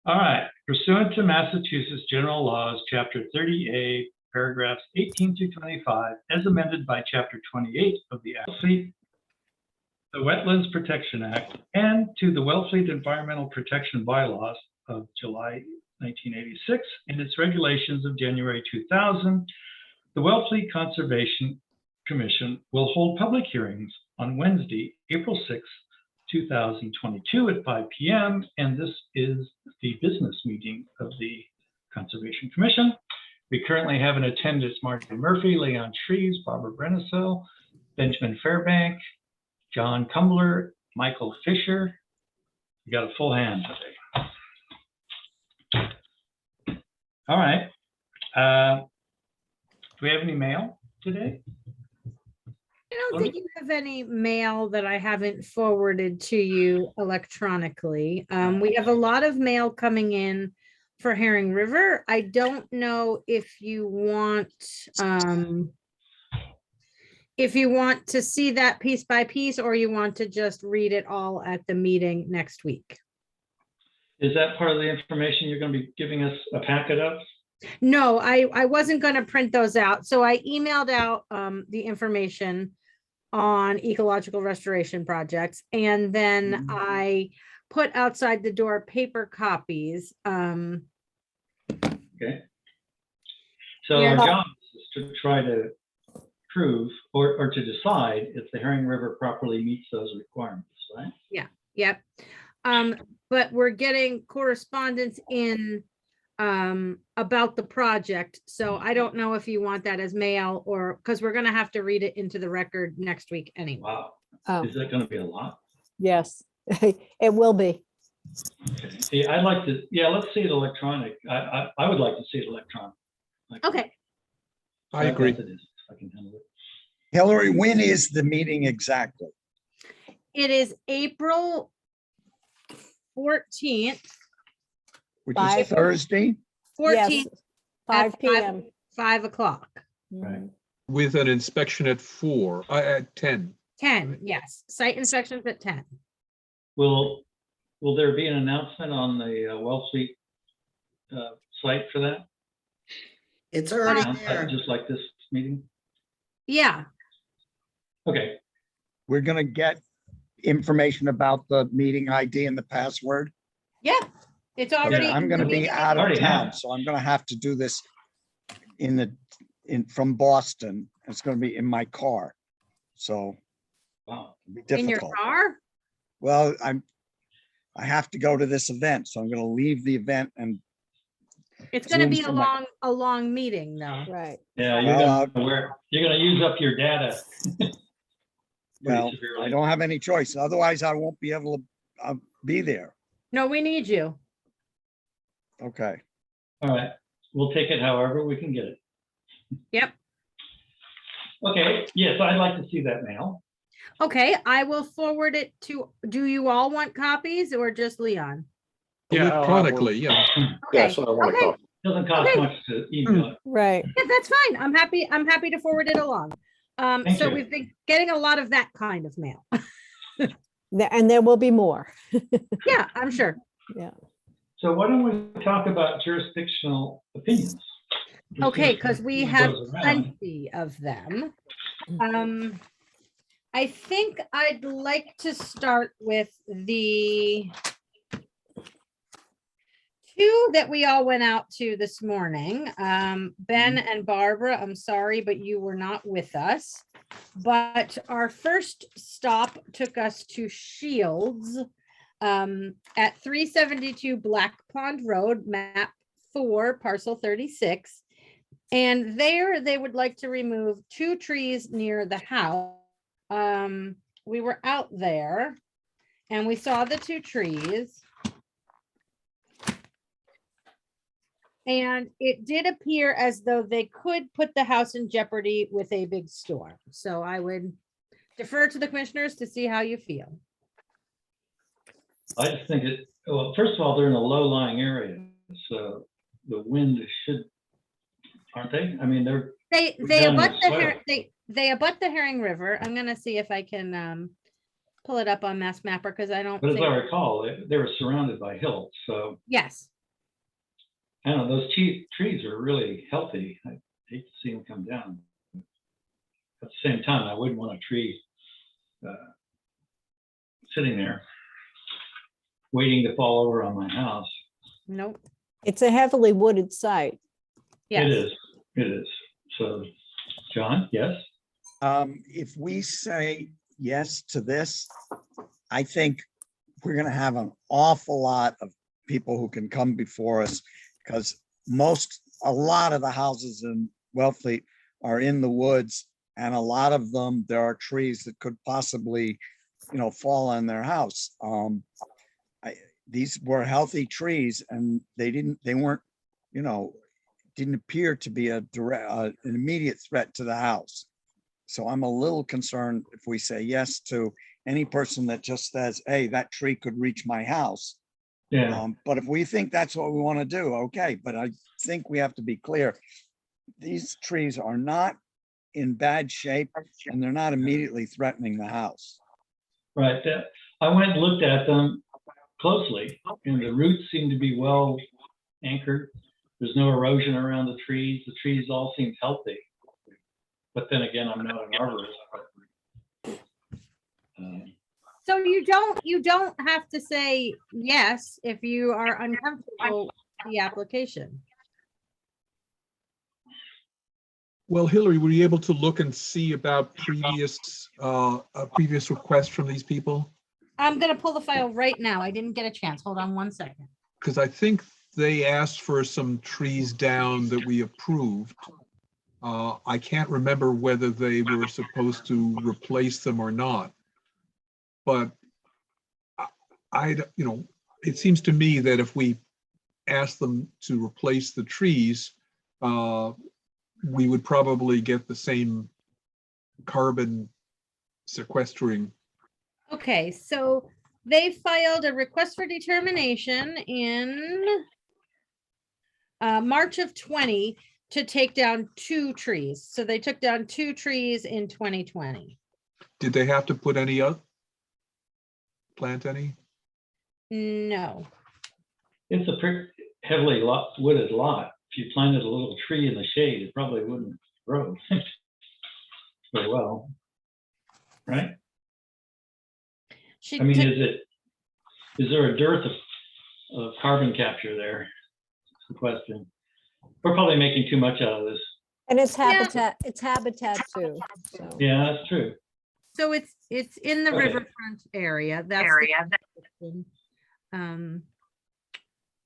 All right. Pursuant to Massachusetts General Laws, Chapter 30A, paragraphs 18 to 25, as amended by Chapter 28 of the Wellfleet, the Wetlands Protection Act, and to the Wellfleet Environmental Protection Bylaws of July 1986 and its regulations of January 2000, the Wellfleet Conservation Commission will hold public hearings on Wednesday, April 6, 2022 at 5 p.m. And this is the business meeting of the Conservation Commission. We currently have in attendance Marty Murphy, Leon Trees, Barbara Brennesel, Benjamin Fairbank, John Kumbler, Michael Fisher. We got a full hand today. All right. Do we have any mail today? I don't think you have any mail that I haven't forwarded to you electronically. We have a lot of mail coming in for Herring River. I don't know if you want to see that piece by piece, or you want to just read it all at the meeting next week. Is that part of the information you're going to be giving us a packet of? No, I wasn't going to print those out. So I emailed out the information on ecological restoration projects. And then I put outside the door paper copies. Okay. So Yeah. our job is to try to prove or to decide if the Herring River properly meets those requirements, right? Yeah, yep. But we're getting correspondence in about the project. So I don't know if you want that as mail, or because we're going to have to read it into the record next week anyway. Wow. Oh, Is that going to be a lot? yes, it will be. Okay. See, I'd like to, yeah, let's see it electronic. I would like to see it electronic. Okay. I agree. It is. I can handle it. Hillary, when is the meeting exactly? It is April 14th. Which Five. is Thursday? 14th Yes, at 5 p.m. 5 o'clock. Right. With an inspection at 10. 10, yes. Site inspections at 10. Will there be an announcement on the Wellfleet site for that? It's already Uh, there. Just like this meeting? Yeah, Okay. We're gonna get information about the meeting ID and the password. yeah. It's already. I'm gonna be out of Already town, have. so I'm gonna have to do this from Boston. It's gonna be in my car. So Wow. it'll be In your difficult. car? Well, I have to go to this event, so I'm gonna leave the event and It's gonna be Zoom's for my- a long meeting though. Right. Yeah, Well, you're gonna use up your data. well, severely. I don't have any choice. Otherwise, I won't be able to be there. No, we need you. Okay. All right, we'll take it however we can get it. Yep. Okay, yes, I'd like to see that mail. Okay, I will forward it to, do you all want copies or just Leon? Electronically, yeah. Okay, Yes, I want a okay. copy. Doesn't cost Okay. much to email it. Right. Yeah, that's fine. I'm happy to forward it along. Thank So you. we've been getting a lot of that kind of mail. And there will be more. Yeah, I'm sure. Yeah. So why don't we talk about jurisdictional opinions? Okay, because we have Goes around. plenty of them. I think I'd like to start with the two that we all went out to this morning. Ben and Barbara, I'm sorry, but you were not with us. But our first stop took us to Shields at 372 Black Pond Road, map 4, parcel 36. And there they would like to remove 2 trees near the house. We were out there and we saw the 2 trees. And it did appear as though they could put the house in jeopardy with a big storm. So I would defer to the commissioners to see how you feel. I just think well, first of all, they're in a low-lying area, so the wind should, aren't they? I mean, They down abut the the slope. they abut the Herring River. I'm gonna see if I can pull it up on Mass Mapper because I don't but as I think, recall, they were surrounded by hills, so yes, I don't know, those trees are really healthy. I hate to see them come down. At the same time, I wouldn't want a tree sitting there waiting to fall over on my house. Nope. It's a heavily wooded site. Yes. It is. So, John, yes? If we say yes to this, I think we're gonna have an awful lot of people who can come before us, because a lot of the houses in Wellfleet are in the woods, and a lot of them, there are trees that could possibly, fall on their house. These were healthy trees, and they weren't, didn't appear to be an immediate threat to the house. So I'm a little concerned if we say yes to any person that just says, hey, that tree could reach my house. Yeah, But if we think that's what we want to do, okay, but I think we have to be clear. These trees are not in bad shape, and they're not immediately threatening the house. right. I went and looked at them closely, and the roots seem to be well anchored. There's no erosion around the trees. The trees all seem healthy. But then again, I'm not an arborist. So you don't have to say yes if you are uncomfortable with the application. Well, Hillary, were you able to look and see about previous requests from these people? I'm gonna pull the file right now. I didn't get a chance. Hold on one second. Because I think they asked for some trees down that we approved. I can't remember whether they were supposed to replace them or not. But it seems to me that if we ask them to replace the trees, we would probably get the same carbon sequestering. Okay, so they filed a request for determination in March of 20 to take down 2 trees. So they took down 2 trees in 2020. Did they have to put any up? Plant any? No. It's a pretty heavily wooded lot. If you planted a little tree in the shade, it probably wouldn't grow very well, right? She I mean, took- is there a dearth of carbon capture there? That's the question. We're probably making too much out of this. And it's habitat too. So. Yeah, that's true. So it's in the Okay. riverfront area. That's the question.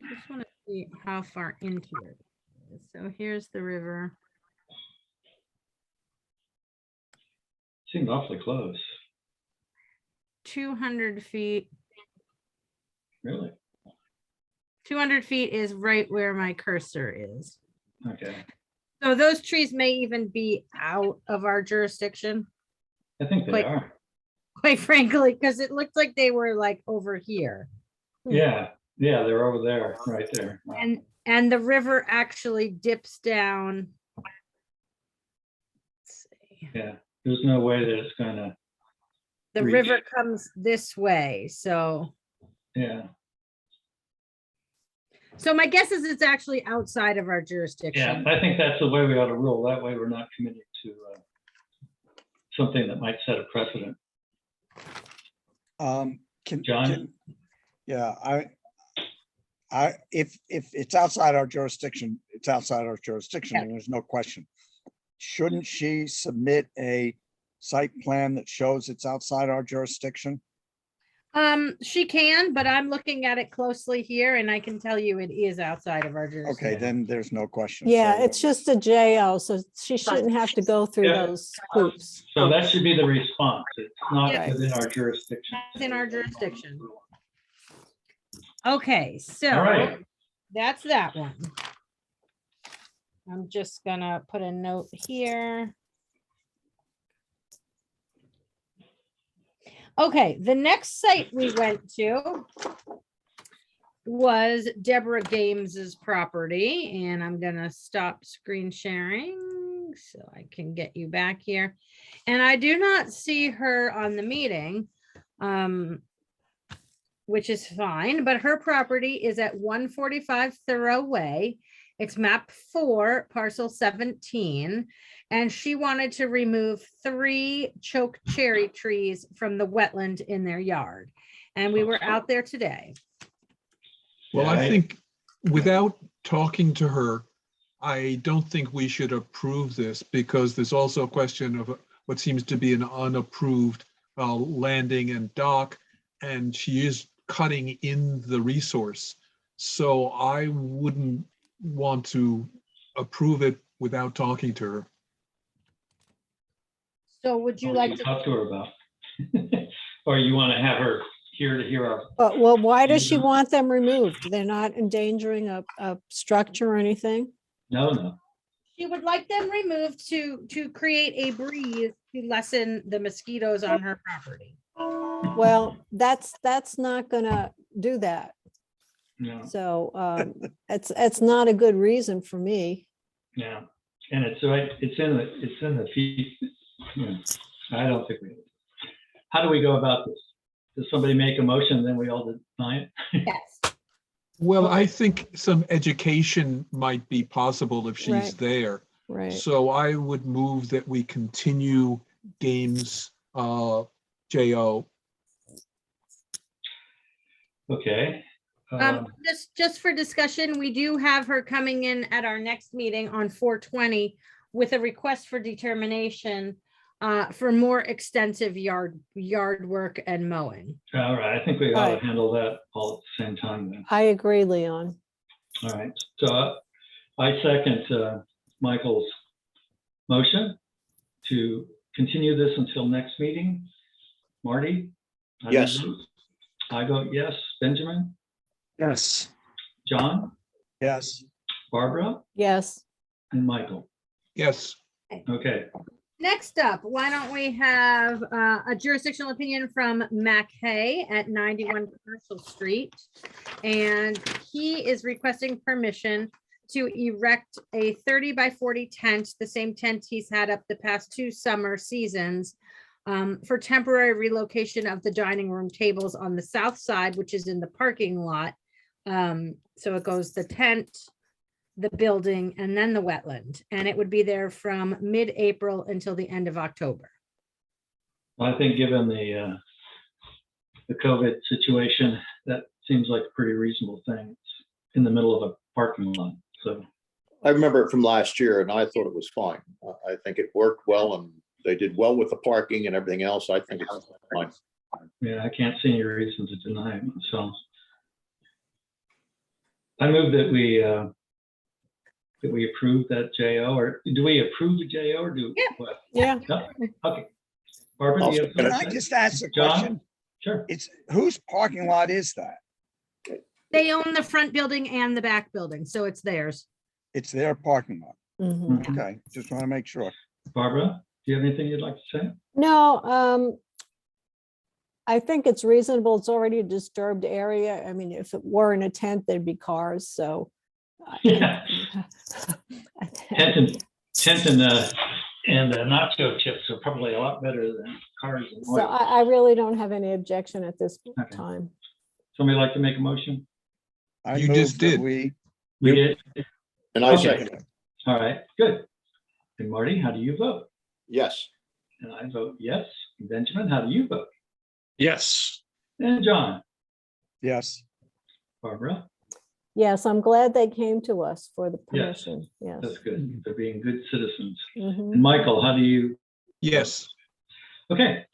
Just want to see how far into it is. So here's the river. Seemed awfully close, 200 feet. really. 200 feet is right where my cursor is. Okay. So those trees may even be out of our jurisdiction, I think they Quite- are. quite frankly, because it looked like they were like over here. Yeah, they're over there, right there. Wow. And the river actually dips down. Let's see. Yeah, there's no way that it's gonna, The Reach. river comes this way, so yeah. my guess is it's actually outside of our Yeah, jurisdiction. I think that's the way we ought to rule. That way we're not committing to something that might set a precedent. John? Yeah, if it's outside our jurisdiction, it's outside our jurisdiction, Yeah. and there's no question. Shouldn't she submit a site plan that shows it's outside our jurisdiction? She can, but I'm looking at it closely here and I can tell you it is outside of our jurisdiction. Okay, then there's no question. Yeah, So, it's just a JO, so she shouldn't have to go through Yeah. those hoops. So that should be the response. It's not Yeah. within our jurisdiction. Within our jurisdiction. Okay, All so right. that's that one. I'm just gonna put a note here. Okay, the next site we went to was Deborah Games's property, and I'm gonna stop screen sharing so I can get you back here. And I do not see her on the meeting. which is fine, but her property is at 145 Thoreau Way. It's map 4, parcel 17. And she wanted to remove 3 choke cherry trees from the wetland in their yard. And we were out there today. Well, Yeah, I think without talking to her, I don't think we should approve this because there's also a question of what seems to be an unapproved landing and dock, and she is cutting in the resource. So I wouldn't want to approve it without talking to her. So would you What like do to? talk to her about? Or you want to have her here to hear our, But, well, why does she want them removed? They're not endangering a structure or anything? no. She would like them removed to create a breeze to lessen the mosquitoes on her property. Well, that's not gonna do that. No, So it's not a good reason for me. yeah. And it's right, it's in the feet. I don't think how do we go about this? Does somebody make a motion, then we all deny it? Yes. Well, I think some education might be possible if she's Right. there. Right. So I would move that we continue games JO. Okay. Just for discussion, we do have her coming in at our next meeting on 4/20 with a request for determination for more extensive yard work and mowing. All right, I think we ought Right. to handle that all at the same time then. I agree, Leon. All right, so I second Michael's motion to continue this until next meeting. Marty? How do you Yes. vote? I vote yes. Benjamin? Yes. John? Yes. Barbara? Yes. And Michael? Yes. Okay, Next up, why don't we have a jurisdictional opinion from Mac Hay at 91 Commercial Street. And he is requesting permission to erect a 30 by 40 tent, the same tent he's had up the past 2 summer seasons, for temporary relocation of the dining room tables on the south side, which is in the parking lot. So it goes the tent, the building, and then the wetland, and it would be there from mid-April until the end of October. well, I think given the COVID situation, that seems like a pretty reasonable thing. It's in the middle of a parking lot, so. I remember it from last year and I thought it was fine. I think it worked well and they did well with the parking and everything else. I think it's fine. Yeah, I can't see any reason to deny it, so. I move that we approve that JO, or do we approve the JO or do? Yeah. what? Yeah. No? Okay. Barbara, do you have Can something I to say? just ask a John? question? Sure. It's whose parking lot is that? They own the front building and the back building, so it's theirs. It's their parking lot. Mhm. Mhm. Okay, just want to make sure. Barbara, do you have anything you'd like to say? No, I think it's reasonable. It's already a disturbed area. I mean, if it were in a tent, there'd be cars, so. Yeah. Tent and nacho chips are probably a lot better than cars and So oil. I really don't have any objection at this Okay. time. Somebody like to make a motion? I You move just that did. We, We did? And I Okay. second it. All right, good. And Marty, how do you vote? Yes. And I vote yes. Benjamin, how do you vote? Yes. And John? yes, Barbara? Yes, I'm glad they came to us for the Yes. permission. Yes. That's good. They're being good citizens. Mhm. And Michael, how do you? Yes. Okay,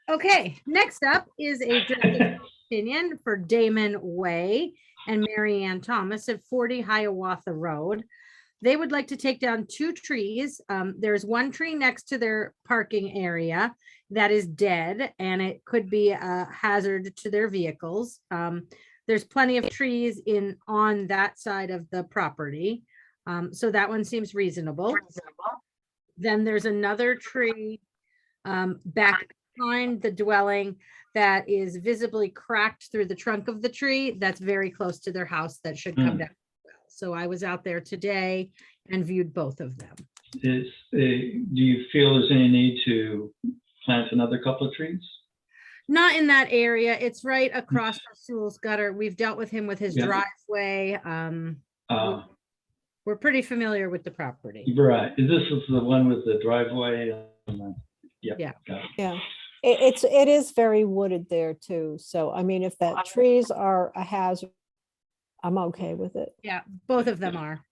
Okay, next up is a jurisdictional opinion for Damon Way and Mary Ann Thomas at 40 Hiawatha Road. They would like to take down 2 trees. There's one tree next to their parking area that is dead, and it could be a hazard to their vehicles. There's plenty of trees on that side of the property. So that one seems reasonable. Then there's another tree back behind the dwelling that is visibly cracked through the trunk of the tree. That's very close to their house that should come Hmm. down. So I was out there today and viewed both of them. do you feel there's any need to plant another couple of trees? Not in that area. It's right across from Sewell's gutter. We've dealt with him with his Yeah. driveway. We're pretty familiar with the property. Right, this is the one with the driveway. Yep, Yeah. got it. Yeah. It is very wooded there too. So I mean, if that trees are a hazard, I'm okay with it. Yeah, both of them are.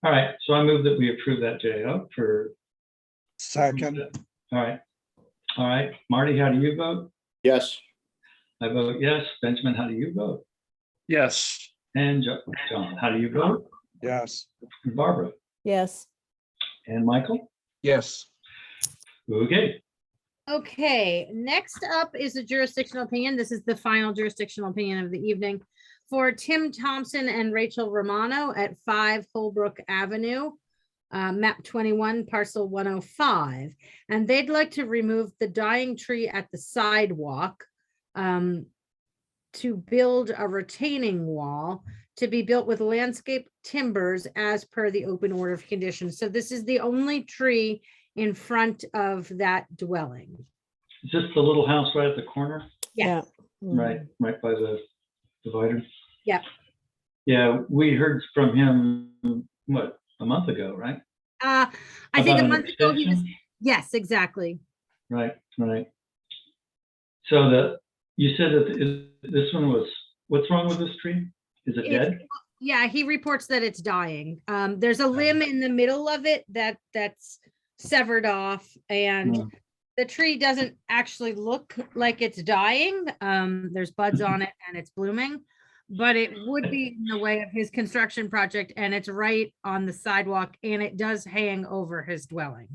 All right, so I move that we approve that JO for. Second, All right, Marty, how do you vote? Yes, I vote yes. Benjamin, how do you vote? Yes. And John, how do you vote? yes. And Barbara Yes. and Michael? Yes. Okay, Okay, next up is a jurisdictional opinion. This is the final jurisdictional opinion of the evening for Tim Thompson and Rachel Romano at 5 Holbrook Avenue, map 21, parcel 105. And they'd like to remove the dying tree at the sidewalk to build a retaining wall to be built with landscape timbers as per the open order of conditions. So this is the only tree in front of that dwelling. is this the little house right at the corner? Yes. Right, right by the divider? Yep. Yeah, we heard from him, what, a month ago, right? I think About a an month ago he was, extension? yes, exactly. Right, right. So you said that this one was, what's wrong with this tree? Is it It's- dead? Yeah, he reports that it's dying. There's a limb in the middle of it that's severed off, and Hmm. the tree doesn't actually look like it's dying. There's buds on it and it's blooming, but it would be in the way of his construction project, and it's right on the sidewalk, and it does hang over his dwelling.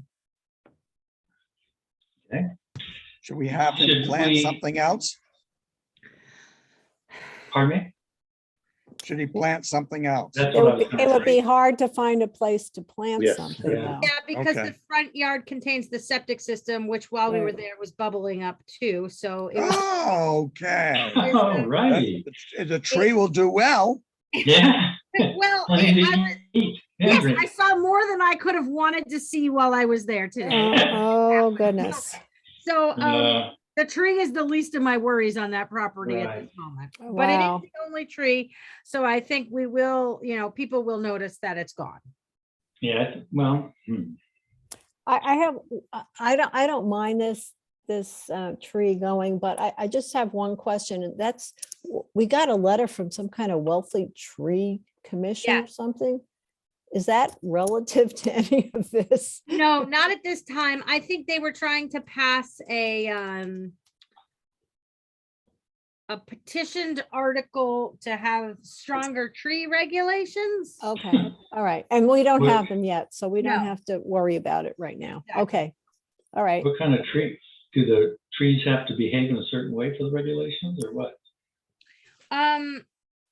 Should we have him Should plant we- something else? Pardon me? Should he plant something else? That's It what I would was be, gonna it would say. be hard to find a place to plant Yes, something yeah. though. Yeah, because Okay. the front yard contains the septic system, which while we were Right. there was bubbling up too. So it was, Okay. All righty, The tree will do well. yeah. well, Plenty I to was- eat and yes, drink. I saw more than I could have wanted to see while I was there today. Oh, goodness. So Uh, the tree is the least of my worries on that property at Right. this moment. Oh, But it wow. is the only tree. So I think we will, people will notice that it's gone. Yeah, well, I don't mind this tree going, but I just have one question, and that's, we got a letter from some kind of wealthy tree commission Yeah. or something. Is that relative to any of this? No, not at this time. I think they were trying to pass a petitioned article to have stronger tree regulations. Okay, all right. And we don't Well- have them yet, so we don't No. have to worry about it right now. Exactly. Okay, all right. what kind of trees? Do the trees have to behave in a certain way for the regulations or what?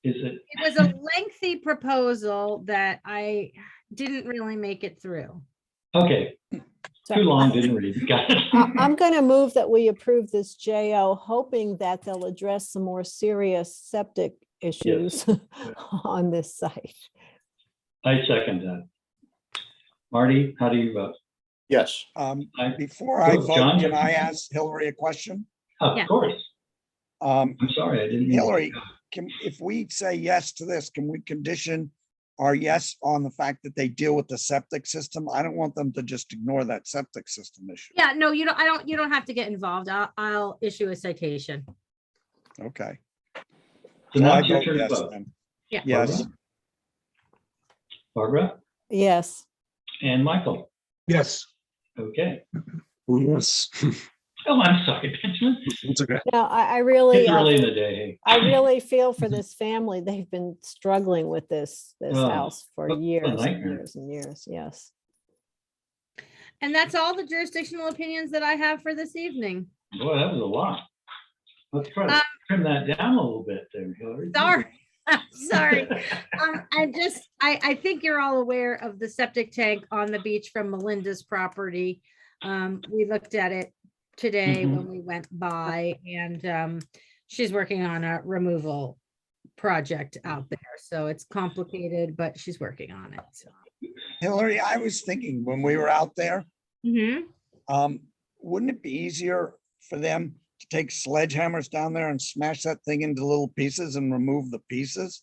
Is it? It was a lengthy proposal that I didn't really make it through. Okay, So too long, didn't read. Got it. I'm going to move that we approve this JO, hoping that they'll address some more serious septic issues on this site. I second that. Marty, how do you vote? yes. Before I Go, vote, John, can you- I ask Hillary a question? Of Yeah. course. Um, I'm sorry, I didn't. mean to- Hillary, if we say yes to this, can we condition our yes on the fact that they deal with the septic system? I don't want them to just ignore that septic system issue. Yeah, no, you don't have to get involved. I'll issue a citation. Okay. So So now I it's your vote turn to yes vote. then. Yeah. Yes, Barbara Yes, and Michael. Yes. Okay. Yes. Oh, I'm sorry, Benjamin. It's okay. no, I really, It's early in the day. I really feel for this family. They've been struggling with this Oh, house for what a years and nightmare. years and years. Yes. And that's all the jurisdictional opinions that I have for this evening. Boy, that was a lot. Let's try to trim that down a little bit there, Hillary. Sorry, sorry. I think you're all aware of the septic tank on the beach from Melinda's property. We looked at it today when we went by, and she's working on a removal project out there. So it's complicated, but she's working on it. So. Hillary, I was thinking when we were out there, Mhm. wouldn't it be easier for them to take sledgehammers down there and smash that thing into little pieces and remove the pieces?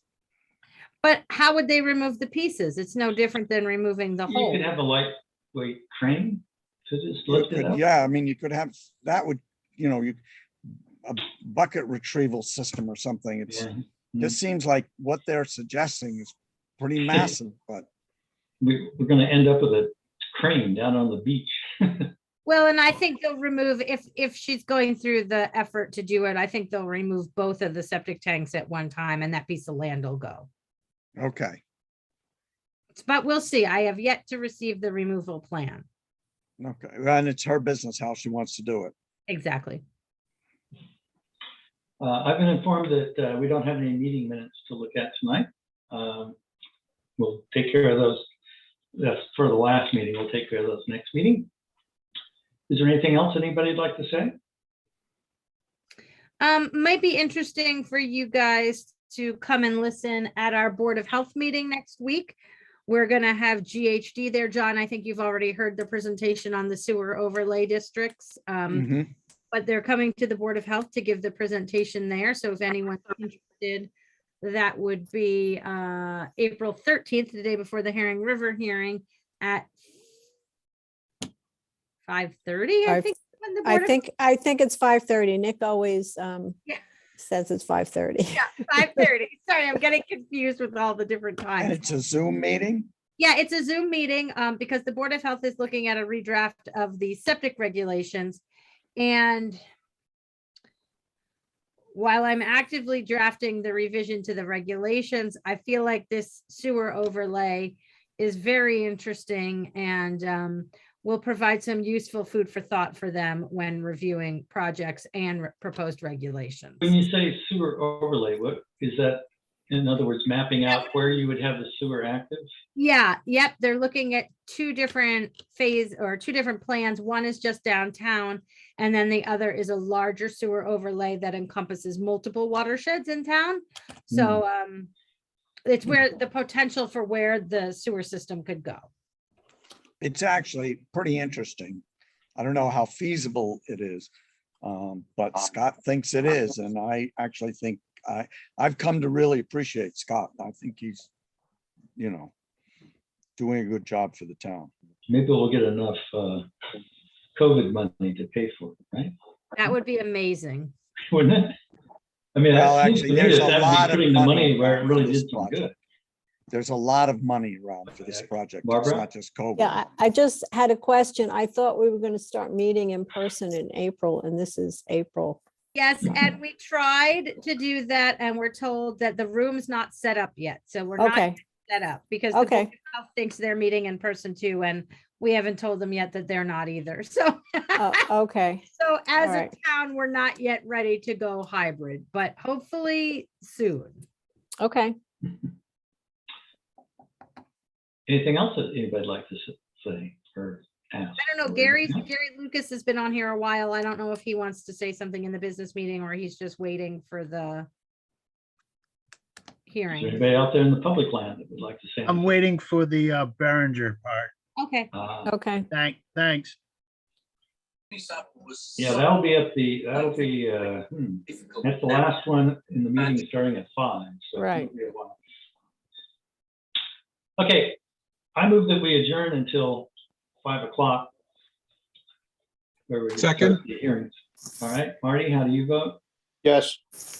But how would they remove the pieces? It's no different than removing the You whole. could have a lightweight crane to just You lift it could, up. yeah, I mean, you could have, that would, a bucket retrieval system or something. It's, Yeah. this seems like what they're suggesting is pretty massive, but We're gonna end up with a crane down on the beach. Well, and I think they'll remove, if she's going through the effort to do it, I think they'll remove both of the septic tanks at one time and that piece of land will go. okay, But we'll see. I have yet to receive the removal plan. okay. And it's her business how she wants to do it. Exactly. I've been informed that we don't have any meeting minutes to look at tonight. We'll take care of those. That's for the last meeting. We'll take care of those next meeting. Is there anything else anybody'd like to say? Might be interesting for you guys to come and listen at our Board of Health meeting next week. We're gonna have GHD there. John, I think you've already heard the presentation on the sewer overlay districts. Mhm. But they're coming to the Board of Health to give the presentation there. So if anyone's interested, that would be April 13th, the day before the Herring River hearing at 5:30, I Five- think. when the Board of- I think it's 5:30. Nick always Yeah. says it's 5:30. Yeah, 5:30. Sorry, I'm getting confused with all the different And times. it's a Zoom meeting? Yeah, it's a Zoom meeting because the Board of Health is looking at a redraft of the septic regulations. And while I'm actively drafting the revision to the regulations, I feel like this sewer overlay is very interesting and will provide some useful food for thought for them when reviewing projects and proposed regulations. When you say sewer overlay, what is that? In other words, mapping out where you would have the sewer active? Yeah, yep, they're looking at two different plans. One is just downtown, and then the other is a larger sewer overlay that encompasses multiple watersheds in town. So it's where the potential for where the sewer system could go. It's actually pretty interesting. I don't know how feasible it is. But Scott thinks it is, and I actually think I've come to really appreciate Scott. I think he's, doing a good job for the town. Maybe we'll get enough COVID money to pay for it, right? That would be amazing. Wouldn't it? I mean, Well, that seems actually, to me there's that a that'd lot be of putting the money money where it around really for this did some good. project. There's a lot of money around for this project. It's Barbara? not just COVID. Yeah, I just had a question. I thought we were going to start meeting in person in April, and this is April. Yes, and we tried to do that and we're told that the room's not set up yet. So we're not Okay, set up because the Board okay. of Health thinks they're meeting in person too, and we haven't told them yet that they're not either. So, Okay, so as a right. town, we're not yet ready to go hybrid, but hopefully soon. okay. Anything else that anybody'd like to say or ask? I don't know, Gary Lucas has been on here a while. I don't know if he wants to say something in the business meeting or he's just waiting for the Is there hearing. anybody out there in the public land that would like to say? I'm anything? waiting for the Behringer part. Okay, Okay, Thanks. Yeah, that'll be that's the last one in the meeting starting at 5. So Right. it'll be a while. Okay, I move that we adjourn until 5 o'clock. Where we can start Second. the hearings. All right, Marty, how do you vote? Yes.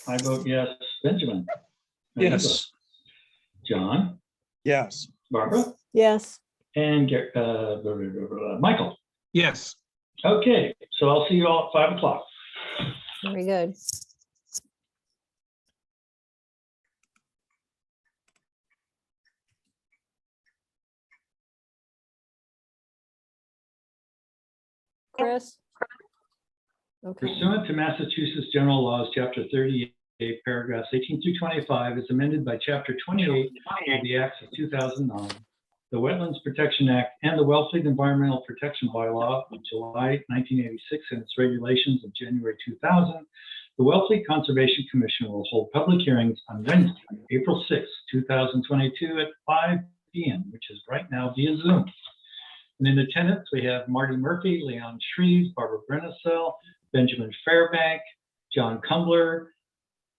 I vote yes. Benjamin? How do you vote? Yes. John, Yes. Barbara, yes. and Michael. Yes. Okay, so I'll see you all at 5 o'clock. Very good. Chris? Okay, Pursuant to Massachusetts General Laws, Chapter 38, paragraphs 18 through 25, as amended by Chapter 28 of the Acts of 2009, the Wetlands Protection Act, and the Wellfleet Environmental Protection Bylaw of July 1986 and its regulations of January 2000, the Wellfleet Conservation Commission will hold public hearings on Wednesday, April 6, 2022 at 5 p.m., which is right now via Zoom. And in attendance, we have Marty Murphy, Leon Shreves, Barbara Brennesel, Benjamin Fairbank, John Kumbler,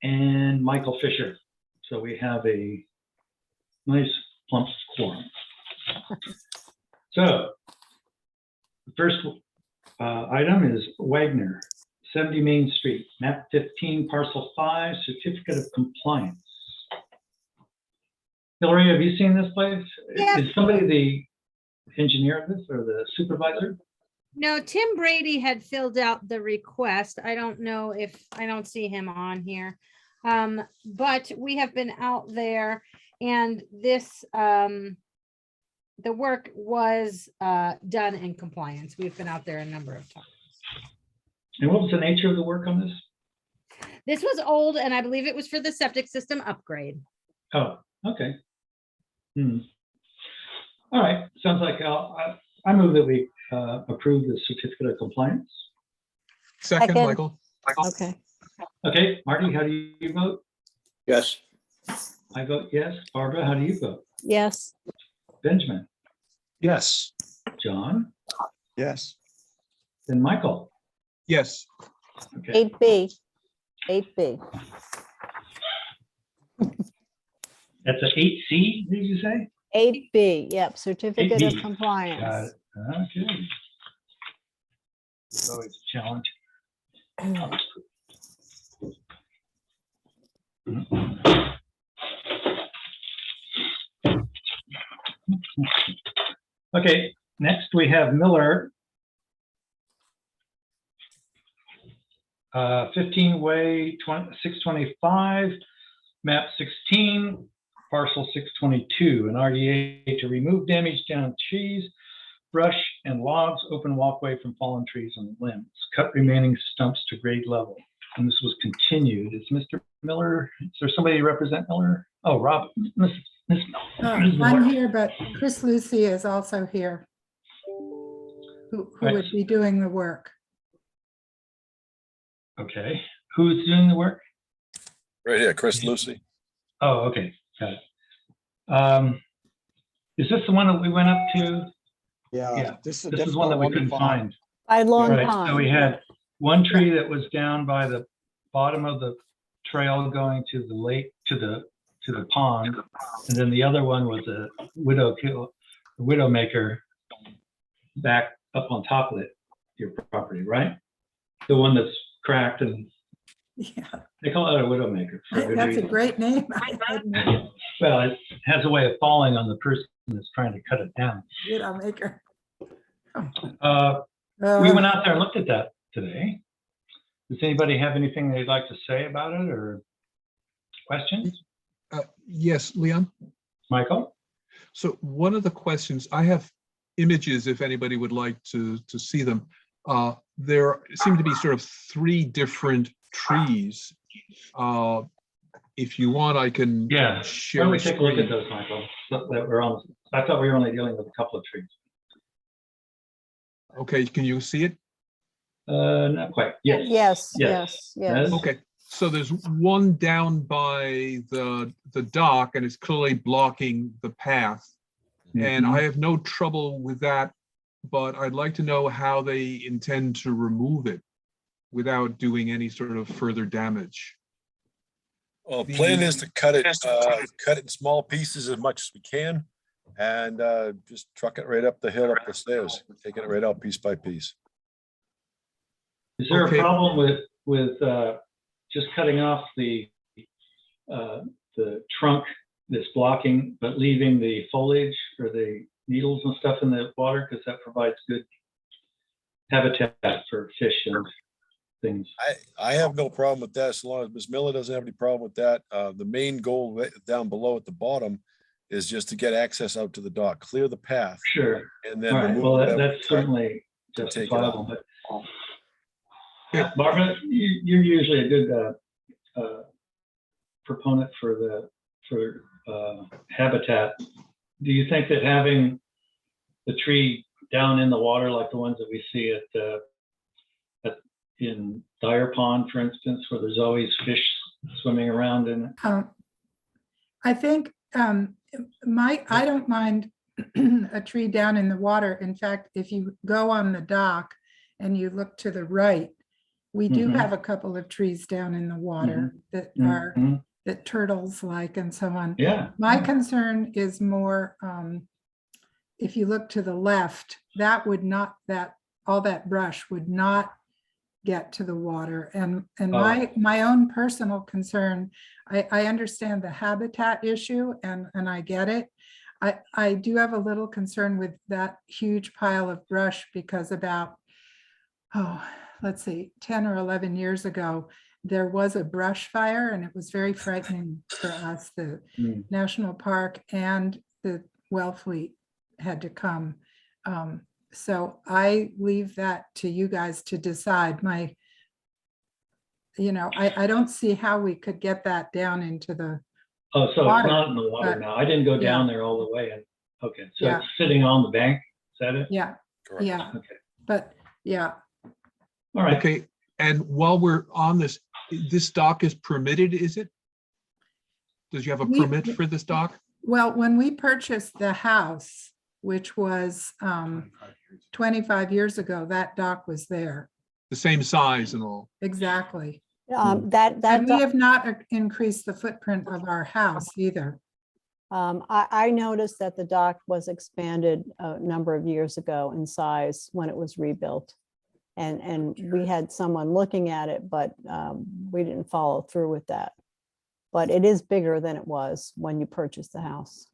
and Michael Fisher. So we have a nice plump quorum. So the first item is Wagner, 70 Main Street, map 15, parcel 5, certificate of compliance. Hillary, have you seen this place? Yeah. Is somebody the engineer of this or the supervisor? No, Tim Brady had filled out the request. I don't know if, I don't see him on here. But we have been out there and this, the work was done in compliance. We've been out there a number of times. And what was the nature of the work on this? This was old and I believe it was for the septic system upgrade. Oh, okay. All right, sounds like I move that we approve the certificate of compliance. Second, Second. Michael. Okay. Okay, Marty, how do you vote? Yes. I vote yes. Barbara, how do you vote? Yes. Benjamin, Yes. John, Yes. and Michael. Yes. Okay, 8B. 8B. that's a 8C, did you say? 8B. Yep. Certificate of 8B. Got compliance. it. Okay. It's always a challenge. Okay, next we have Miller. 15 Way 625, map 16, parcel 622, an RDA to remove damaged down trees, brush and logs, open walkway from fallen trees and limbs, cut remaining stumps to grade level. And this was continued. Is Mr. Miller, is there somebody to represent Miller? Oh, Rob, Ms. Ms. I'm Miller. here, but Chris Lucy is also here, who Right. would be doing the work. Okay, who's doing the work? Right here, Chris Lucy. Oh, okay, got it. Is this the one that we went up to? Yeah, Yeah, this is a This is one that difficult we one to couldn't find. find. By Long Right, so we Pond. had one tree that was down by the bottom of the trail going to the lake, to the pond. And then the other one was a widowmaker back up on top of it, your property, right? The one that's cracked and Yeah, they call it a widowmaker. for good that's a reason. great name. I hadn't heard Well, it has a way of falling on the person that's trying to cut it down. Widowmaker. We went out there and looked at that today. Does anybody have anything they'd like to say about it or questions? Yes, Leon. Michael? So one of the questions, I have images if anybody would like to see them. There seem to be sort of 3 different trees. If you want, I can Yeah. Why share don't a we take a look at screen. those, Michael? So that we're on. I thought we were only dealing with a couple of trees. Okay, can you see it? Not quite. Yes. Yes, Yes. yes, yes. Okay, so there's one down by the dock and it's clearly blocking the path. And Mhm. I have no trouble with that, but I'd like to know how they intend to remove it without doing any sort of further damage. Well, the plan is to cut it in small pieces as much as we can and just truck it right up the hill, up the stairs, taking it right out piece by piece. Is there Okay. a problem with just cutting off the trunk that's blocking, but leaving the foliage or the needles and stuff in the water? Because that provides good habitat for fish and things. I have no problem with that as long as Ms. Miller doesn't have any problem with that. The main goal down below at the bottom is just to get access out to the dock, clear the path, Sure. and then All right. remove Well, whatever that's cut. certainly to take it justifiable. out. But Barbara, you're usually a good proponent for habitat. Do you think that having the tree down in the water, like the ones that we see in Dyer Pond, for instance, where there's always fish swimming around in it? I think, I don't mind a tree down in the water. In fact, if you go on the dock and you look to the right, We do Mhm. have a couple of trees down in the water that are, Mhm. that turtles like and so on. Yeah. My concern is more, if you look to the left, that would not, that, all that brush would not get to the water. And my own personal concern, I understand the habitat issue and I get it. I do have a little concern with that huge pile of brush because about, let's see, 10 or 11 years ago, there was a brush fire and it was very frightening for us. The Mm. national park and the Wellfleet had to come. So I leave that to you guys to decide. I don't see how we could get that down into the, Oh, so Water, it's not in the water but- now. I didn't go yeah. down there all the way. And okay, so Yeah. it's sitting on the bank. Is that it? yeah, Correct. yeah. Okay. But yeah, All right. Okay, and while we're on this dock is permitted, is it? Does you have a We- permit for this dock? well, when we purchased the house, which was 25 years ago, that dock was there. The same size and all? Exactly. That And we have not increased the footprint of our house either. I noticed that the dock was expanded a number of years ago in size when it was rebuilt. And we had someone looking at it, but we didn't follow through with that. But it is bigger than it was when you purchased the house.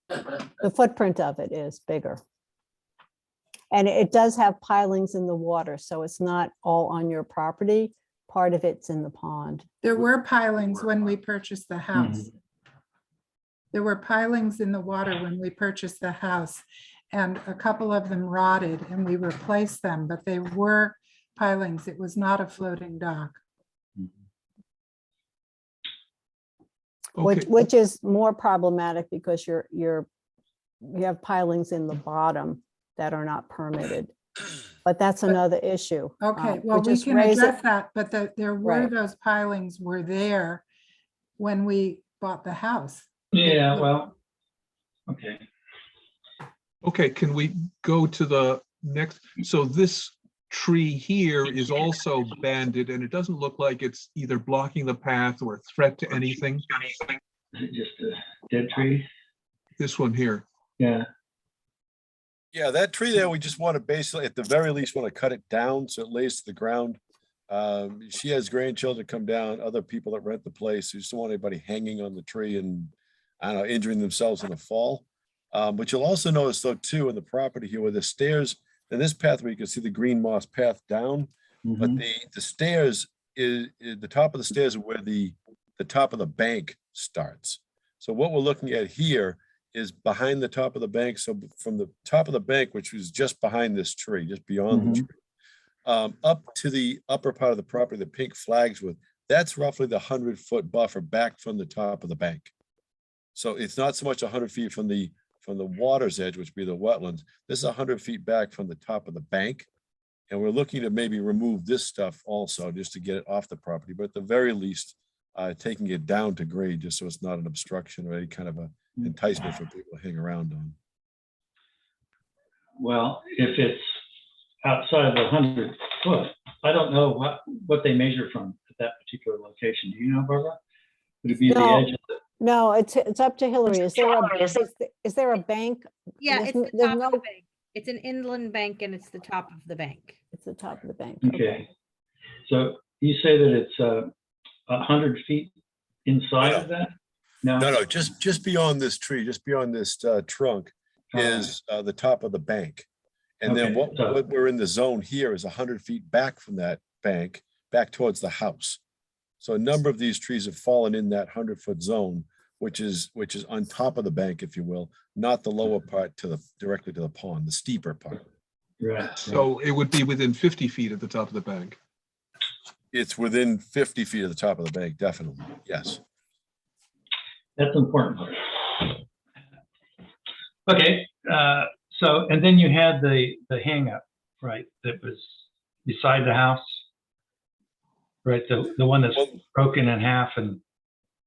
The footprint of it is bigger. And it does have pilings in the water, so it's not all on your property. Part of it's in the pond. There were pilings when we purchased the house. There were pilings in the water when we purchased the house, and a couple of them rotted and we replaced them, but they were pilings. It was not a floating dock. Okay, Which is more problematic because you have pilings in the bottom that are not permitted. But that's another issue. Okay, well, we just can raise it- address that, but there were, Right. those pilings were there when we bought the house. Yeah, well, okay. okay, can we go to the next? So this tree here is also banded and it doesn't look like it's either blocking the path or a threat to anything. Is it just a dead tree? This one here. Yeah. Yeah, that tree there, we just want to basically, at the very least, want to cut it down so it lays to the ground. She has grandchildren come down, other people that rent the place. We just don't want anybody hanging on the tree and, I don't know, injuring themselves in the fall. But you'll also notice though, too, in the property here where the stairs, and this path where you can see the green moss path down, but Mhm. the stairs is the top of the stairs where the top of the bank starts. So what we're looking at here is behind the top of the bank. So from the top of the bank, which was just behind this tree, just beyond the Mhm. tree, up to the upper part of the property, the pink flags with, that's roughly the 100-foot buffer back from the top of the bank. So it's not so much 100 feet from the water's edge, which would be the wetlands. This is 100 feet back from the top of the bank. And we're looking to maybe remove this stuff also just to get it off the property, but at the very least, taking it down to grade, just so it's not an obstruction or any kind of a enticement for people to hang around on. Well, if it's outside of the 100 foot, I don't know what they measure from at that particular location. Do you know, Barbara? Would it be the No. edge of the? No, it's up to Hillary. Is there a bank? Yeah, There's it's n- the there's top of no- the bank. It's an inland bank and it's the top of the bank. It's the top of the bank. Okay. So you say that it's 100 feet inside of that? No, just beyond this tree, just beyond this trunk is the top of the bank. And then Okay, so- what we're in the zone here is 100 feet back from that bank, back towards the house. So a number of these trees have fallen in that 100-foot zone, which is on top of the bank, if you will, not the lower part directly to the pond, the steeper part. Right. So it would be within 50 feet at the top of the bank. It's within 50 feet of the top of the bank, definitely, yes. That's important. Okay, so, and then you had the hang up, right, that was beside the house? Right, the one that's broken in half and,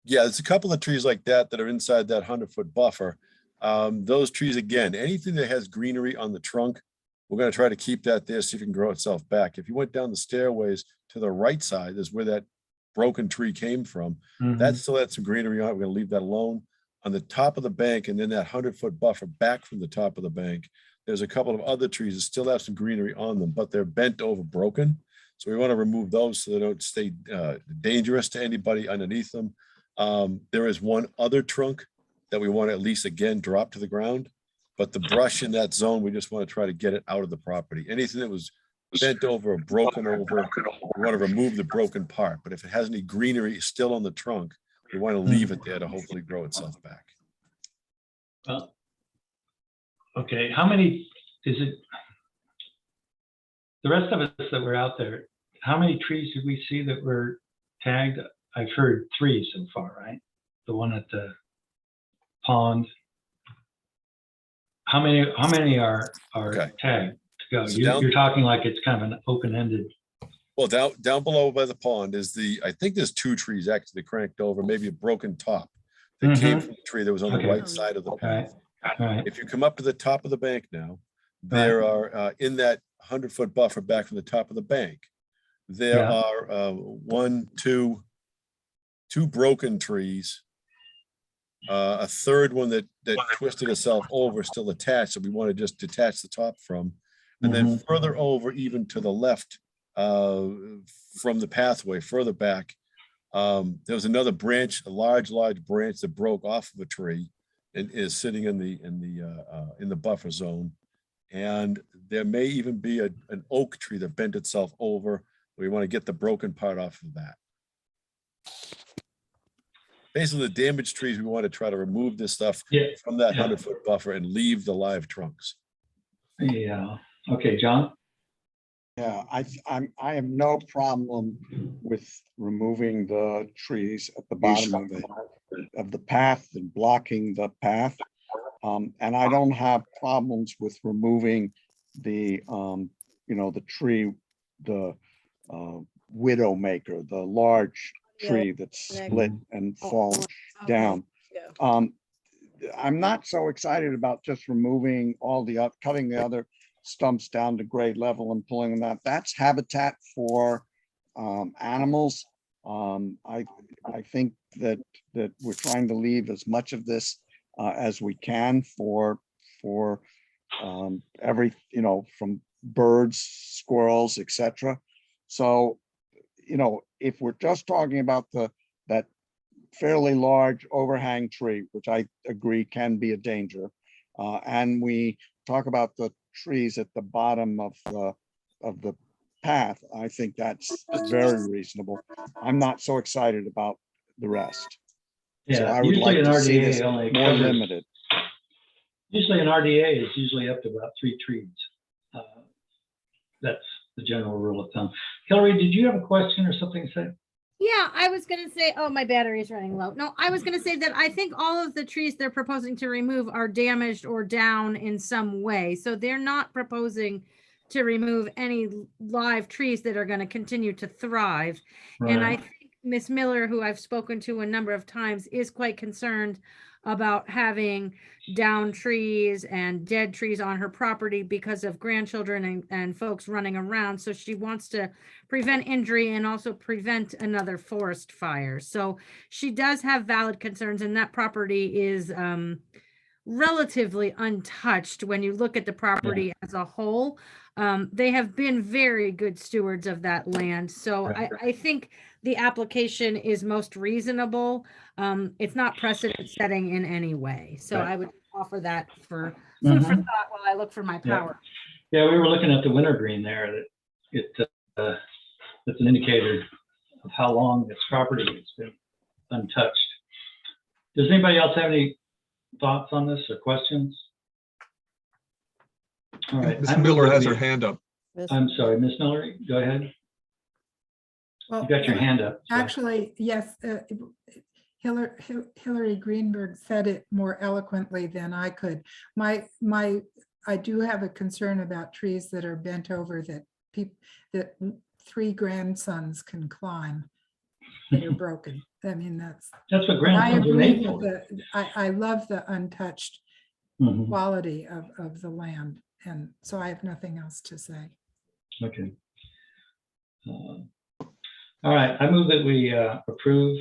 Yeah, there's a couple of trees like that that are inside that 100-foot buffer. Those trees, again, anything that has greenery on the trunk, We're gonna try to keep that there, see if it can grow itself back. If you went down the stairways to the right side, is where that broken tree came from. Mhm. That still had some greenery on it. We're gonna leave that alone. On the top of the bank and then that 100-foot buffer back from the top of the bank, there's a couple of other trees that still have some greenery on them, but they're bent over, broken. So we want to remove those so they don't stay dangerous to anybody underneath them. There is one other trunk that we want to at least again drop to the ground, but the brush in that zone, we just want to try to get it out of the property. Anything that was bent over or broken over, we want to remove the broken part. But if it has any greenery still on the trunk, we want to leave it there to hopefully grow itself back. Well, okay, how many is it? The rest of us that were out there, how many trees did we see that were tagged? I've heard 3 so far, right? The one at the pond. How many are Okay. tagged to go? So You're talking like it's kind of an open-ended. Well, down below by the pond is I think there's 2 trees actually cranked over, maybe a broken top that came from the tree that was on the Okay. right side of the Right. path. All right. If you come up to the top of the bank now, there are in that 100-foot buffer back from the top of the bank, there Yeah. are two broken trees. A third one that twisted itself over, still attached, so we want to just detach the top from. And then further over, even to the left from the pathway, further back, there was another branch, a large branch that broke off of a tree and is sitting in the buffer zone. And there may even be an oak tree that bent itself over. We want to get the broken part off of that. Basically, the damaged trees, we want to try to remove this stuff from that 100-foot buffer and leave the live trunks. Yeah. Okay, John? Yeah, I have no problem with removing the trees at the bottom of the path and blocking the path. And I don't have problems with removing the the tree, the widowmaker, the large tree that's split and falls down. I'm not so excited about just removing all cutting the other stumps down to grade level and pulling them out. That's habitat for animals. I think that we're trying to leave as much of this as we can for every, from birds, squirrels, etc. So, if we're just talking about that fairly large overhang tree, which I agree can be a danger, and we talk about the trees at the bottom of the path, I think that's very reasonable. I'm not so excited about the rest. So Yeah, I would like usually an to see this RDA only more covers, limited. usually an RDA is usually up to about 3 trees. That's the general rule of thumb. Hillary, did you have a question or something to say? Yeah, I was gonna say, oh, my battery is running low. No, I was gonna say that I think all of the trees they're proposing to remove are damaged or down in some way. So they're not proposing to remove any live trees that are gonna continue to thrive. And I Right. think Miss Miller, who I've spoken to a number of times, is quite concerned about having down trees and dead trees on her property because of grandchildren and folks running around. So she wants to prevent injury and also prevent another forest fire. So she does have valid concerns, and that property is relatively untouched when you look at the property as a whole. They have been very good stewards of that land. So I think the application is most reasonable. It's not precedent setting in any way. So I would offer that for food for thought while I look for my power. Yeah, we were looking at the wintergreen there. That it's an indicator of how long this property has been untouched. Does anybody else have any thoughts on this or questions? All right. Ms. Miller has her hand up. I'm sorry, Miss Miller, go ahead. Well, You got your hand up. so. Actually, yes, Hillary Greenberg said it more eloquently than I could. I do have a concern about trees that are bent over that 3 grandsons can climb. They're broken. I mean, that's That's what I grandsons are agree made with for. I love the untouched Mhm. quality of the land. And so I have nothing else to say. Okay. All right, I move that we approve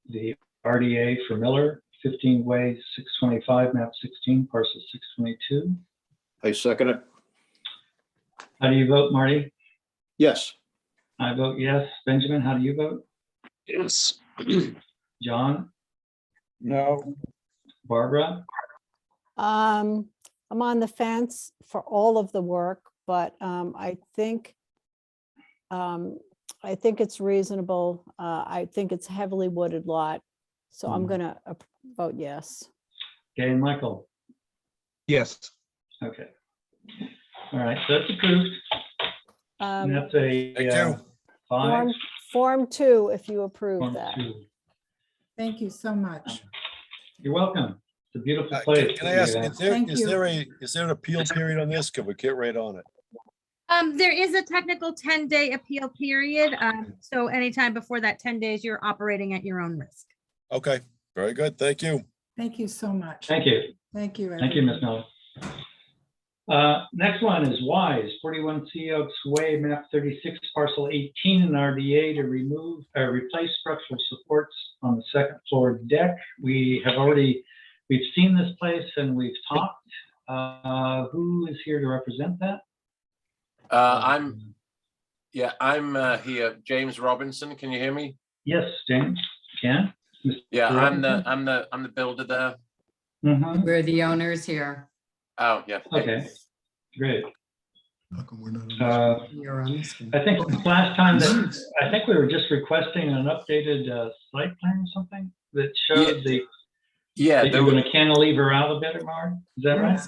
the RDA for Miller, 15 Way 625, map 16, parcel 622. I second it. How do you vote, Marty? Yes. I vote yes. Benjamin, how do you vote? Yes. John? No, Barbara? I'm on the fence for all of the work, but I think it's reasonable. I think it's a heavily wooded lot. So I'm gonna vote yes. Okay, and Michael? Yes. Okay. All right, so that's approved. And that's a Thank you. 5. Form 2, if you approve Form that. 2. Thank you so much. You're welcome. It's a beautiful Can place. can I ask, Thank is you. there an appeal period on this? Could we get right on it? There is a technical 10-day appeal period. So anytime before that 10 days, you're operating at your own risk. Okay, very good. Thank you. Thank you so much. Thank you. Thank you. Thank you, Ms. everyone. Miller. Next one is Wise, 41 Sea Oaks Way, map 36, parcel 18 in RDA to remove or replace structural supports on the second floor deck. We've seen this place and we've talked. Who is here to represent that? I'm here. James Robinson, can you hear me? Yes, James, can? Yeah, Robinson? I'm the builder there. Mhm. We're the owners here. Oh, yeah. Okay, great. How come we're not on this? You're on this one. I think last time I think we were just requesting an updated site plan or something that showed Yeah, that you're going to cantilever out a bit, Mark. Is that right?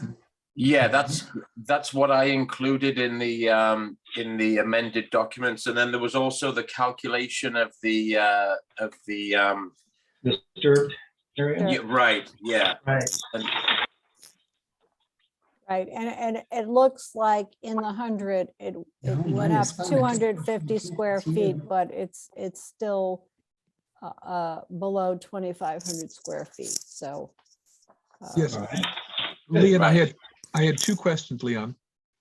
yeah, that's what I included in the amended documents, and then there was also the calculation of the Disturbed area? yeah, right, yeah. Right. And Right, and it looks like in the 100, it No, went mine up is fine. 250 square It's feet, here. but it's still below 2,500 square feet, so. Yes. All right. Leon, Right. I had two questions, Leon.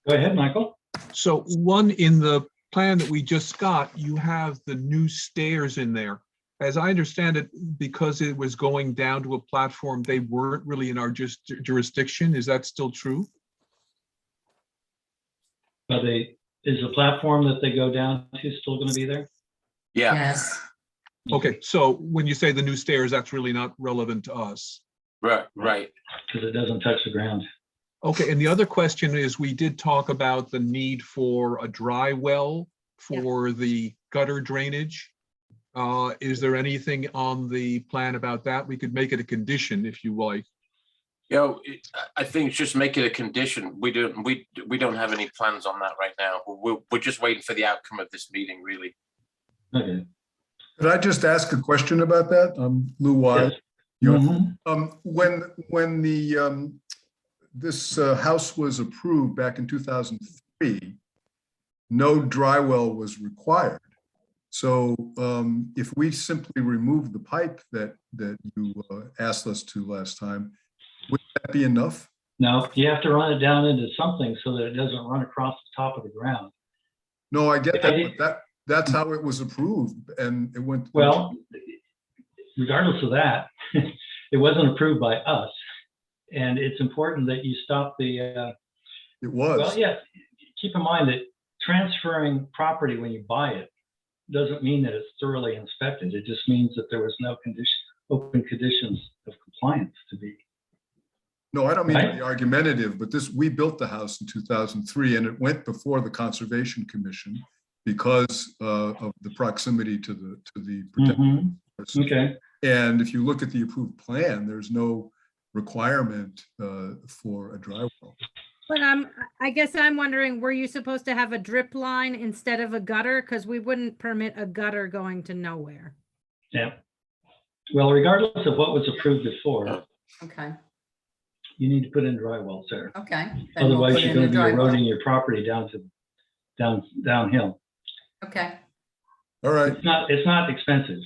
Go ahead, Michael. So one, in the plan that we just got, you have the new stairs in there. As I understand it, because it was going down to a platform, they weren't really in our jurisdiction. Is that still true? Is the platform that they go down to still going to be there? yeah, Yes. Okay, so when you say the new stairs, that's really not relevant to us. right. Because it doesn't touch the ground. Okay, and the other question is, we did talk about the need for a dry well for the gutter drainage. Is there anything on the plan about that? We could make it a condition if you like. You know, I think just make it a condition. We don't have any plans on that right now. We're just waiting for the outcome of this meeting, really. Okay. Could I just ask a question about that? Lou Wise. Yes. You- Mhm. When this house was approved back in 2003, no dry well was required. So if we simply remove the pipe that you asked us to last time, would that be enough? No, you have to run it down into something so that it doesn't run across the top of the ground. No, I get that, but that's how it was approved, and it went. Well, regardless of that, it wasn't approved by us. And it's important that you stop the, It was. well, yeah, keep in mind that transferring property when you buy it doesn't mean that it's thoroughly inspected. It just means that there was no open conditions of compliance to be. No, I don't mean to Right. be argumentative, but we built the house in 2003 and it went before the Conservation Commission because of the proximity to the protected Mhm. forests. Okay, And if you look at the approved plan, there's no requirement for a dry well. But I guess I'm wondering, were you supposed to have a drip line instead of a gutter? Because we wouldn't permit a gutter going to nowhere. yeah. Well, regardless of what was approved before, Okay, you need to put in dry wells there. okay. Then we'll Otherwise, put you're in a going to be dry well. eroding your property downhill. Okay. All right. It's not expensive.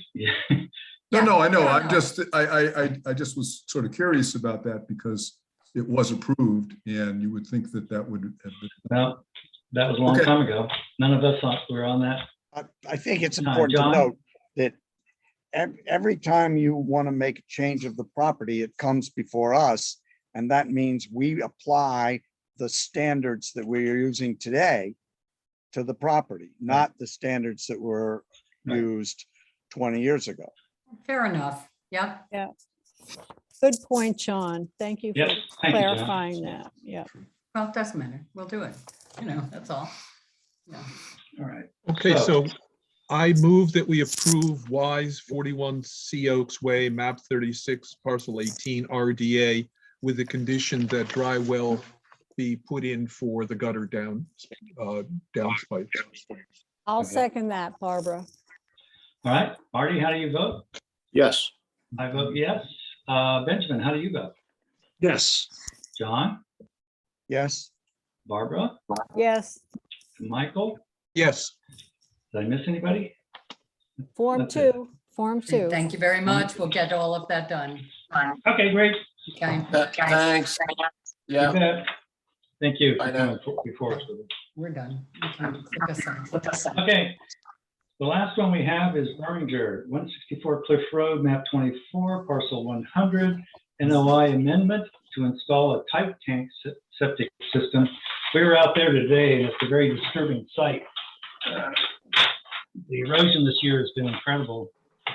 No, I know. Yeah, I'm no. just, I just was sort of curious about that because it was approved, and you would think that that would have been. Well, that was a long Okay. time ago. None of us were on that. I think it's important to John? note that every time you want to make a change of the property, it comes before us. And that means we apply the standards that we're using today to the property, not the standards that were Right. used 20 years ago. Fair enough. Yep. Yeah. Good point, John. Thank you Yep. for Thank you, John. clarifying that. Yeah. Well, it doesn't matter. We'll do it. You know, that's all. Yeah. All right. Okay, so I move that we approve Wise 41 Sea Oaks Way, map 36, parcel 18, RDA, with the condition that dry well be put in for the gutter downspout. I'll Okay. second that, Barbara. All right, Marty, how do you vote? Yes. I vote yes. Benjamin, how do you vote? Yes. John, Yes, Barbara, Yes, Michael, Yes, did I miss anybody? Form That's it. 2, Form 2. Thank you very much. We'll get all of that done. Okay, great. Okay. Thanks. You Yeah. bet. Thank you I for know. coming before us with it. We're done. You can click aside. Okay, the last one we have is Berringer, 164 Cliff Road, map 24, parcel 100, NOI amendment to install a tight tank septic system. We were out there today and it's a very disturbing sight. The erosion this year has been incredible. Is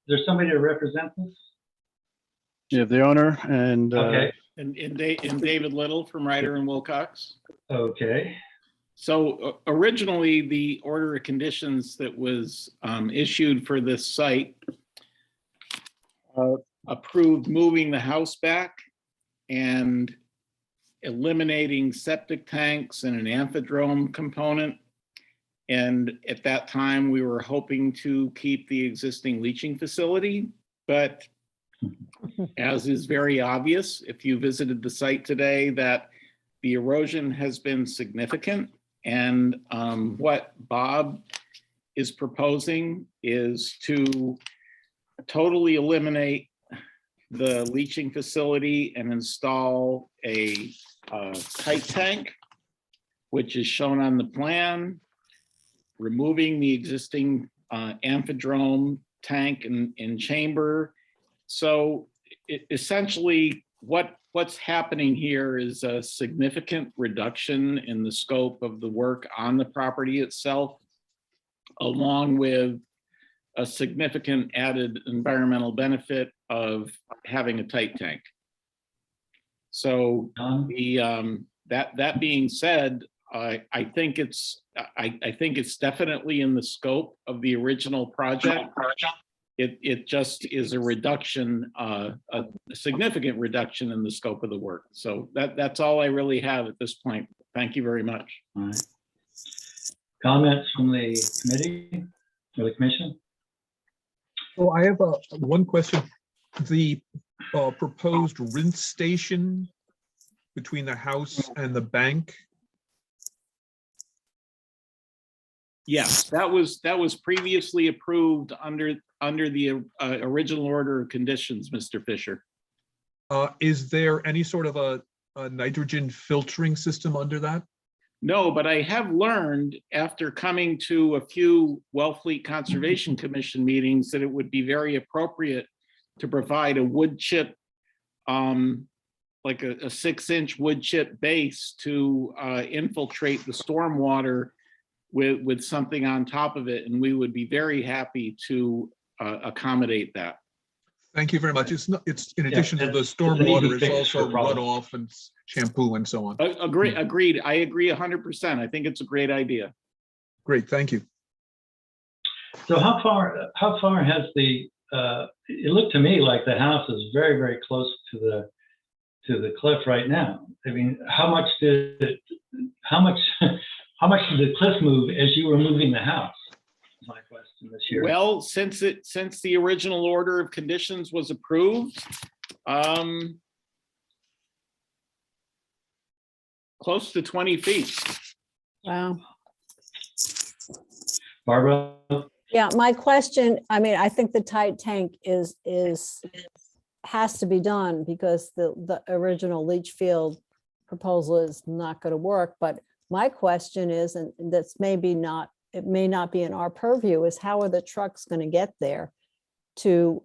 there somebody to represent this? You have the owner and, Okay, And David Little from Ryder and Wilcox. okay, So originally, the order of conditions that was issued for this site approved moving the house back and eliminating septic tanks and an amphidrome component. And at that time, we were hoping to keep the existing leaching facility, but as is very obvious, if you visited the site today, that the erosion has been significant. And what Bob is proposing is to totally eliminate the leaching facility and install a tight tank, which is shown on the plan, removing the existing amphidrome tank and chamber. So essentially, what's happening here is a significant reduction in the scope of the work on the property itself, along with a significant added environmental benefit of having a tight tank. So that being said, I think it's definitely in the scope of the original project. It just is a reduction, a significant reduction in the scope of the work. So that's all I really have at this point. Thank you very much. all right. Comments from the committee or the commission? so I have one question. The proposed rinse station between the house and the bank, Yes, that was previously approved under the original order of conditions, Mr. Fisher. is there any sort of a nitrogen filtering system under that? No, but I have learned after coming to a few Wellfleet Conservation Commission meetings that it would be very appropriate to provide a wood chip, like a 6-inch wood chip base to infiltrate the stormwater with something on top of it. And we would be very happy to accommodate that. Thank you very much. It's in addition to the it's an easy stormwater, it's fix also for problems. runoff and shampoo and so on. Agreed. I agree 100%. I think it's a great idea. Great, thank you. So how far has the, it looked to me like the house is very, very close to the cliff right now. I mean, how much did the cliff move as you were moving the house? Is my question this year. Well, since the original order of conditions was approved, close to 20 feet. Wow. Barbara? Yeah, my question, I mean, I think the tight tank is has to be done because the original leach field proposal is not going to work. But my question is, and that's maybe not, it may not be in our purview, is how are the trucks going to get there to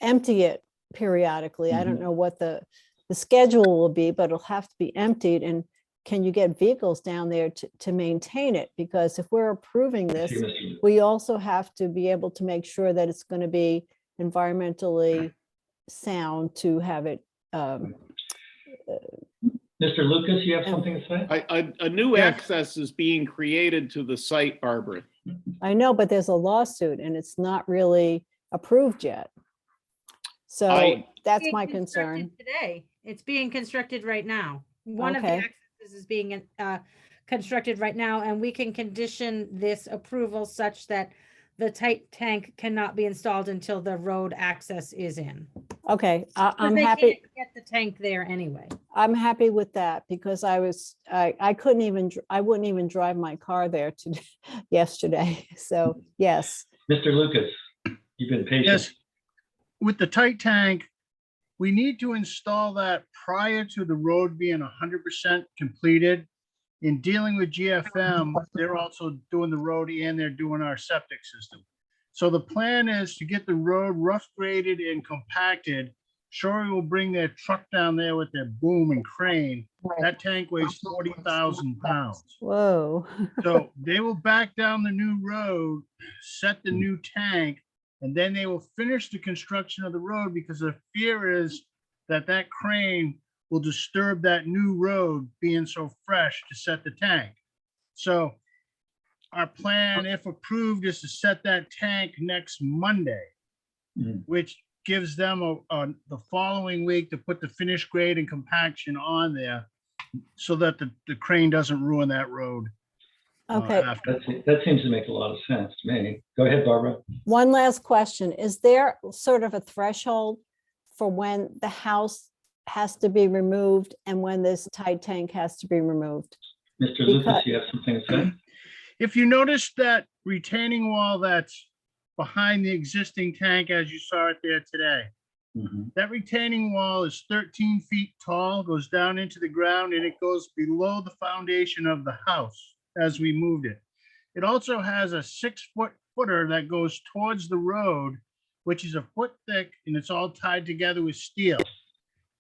empty it periodically? I don't know what the schedule will be, but it'll have to be emptied. And can you get vehicles down there to maintain it? Because if we're approving this, we also have to be able to make sure that it's going to be environmentally sound to have it. Mr. Lucas, you have something to say? A new access is being created to the site, Barbara. I know, but there's a lawsuit and it's not really approved yet. So I- that's Being my constructed concern. Today, it's being constructed right now. One of the Okay. accesses is being constructed right now, and we can condition this approval such that the tight tank cannot be installed until the road access is in. Okay, But I'm they happy. can't get the tank there anyway. I'm happy with that because I couldn't even, I wouldn't even drive my car there to yesterday. So yes. Mr. Lucas, you've been patient. Yes. With the tight tank, we need to install that prior to the road being 100% completed. In dealing with GFM, they're also doing the road and they're doing our septic system. So the plan is to get the road rough graded and compacted. Shorey will bring their truck down there with their boom and crane. That tank weighs 40,000 pounds. Whoa. So they will back down the new road, set the new tank, and then they will finish the construction of the road because the fear is that that crane will disturb that new road being so fresh to set the tank. So our plan, if approved, is to set that tank next Monday, which gives them the following week to put the finished grade and compaction on there so that the crane doesn't ruin that road. Okay. After. That seems to make a lot of sense to me. Go ahead, Barbara. One last question. Is there sort of a threshold for when the house has to be removed and when this tight tank has to be removed? Mr. Lucas, you have something to say? If you notice that retaining wall that's behind the existing tank, as you saw it there today, that retaining wall is 13 feet tall, goes down into the ground, and it goes below the foundation of the house as we moved it. It also has a 6-foot footer that goes towards the road, which is a foot thick, and it's all tied together with steel.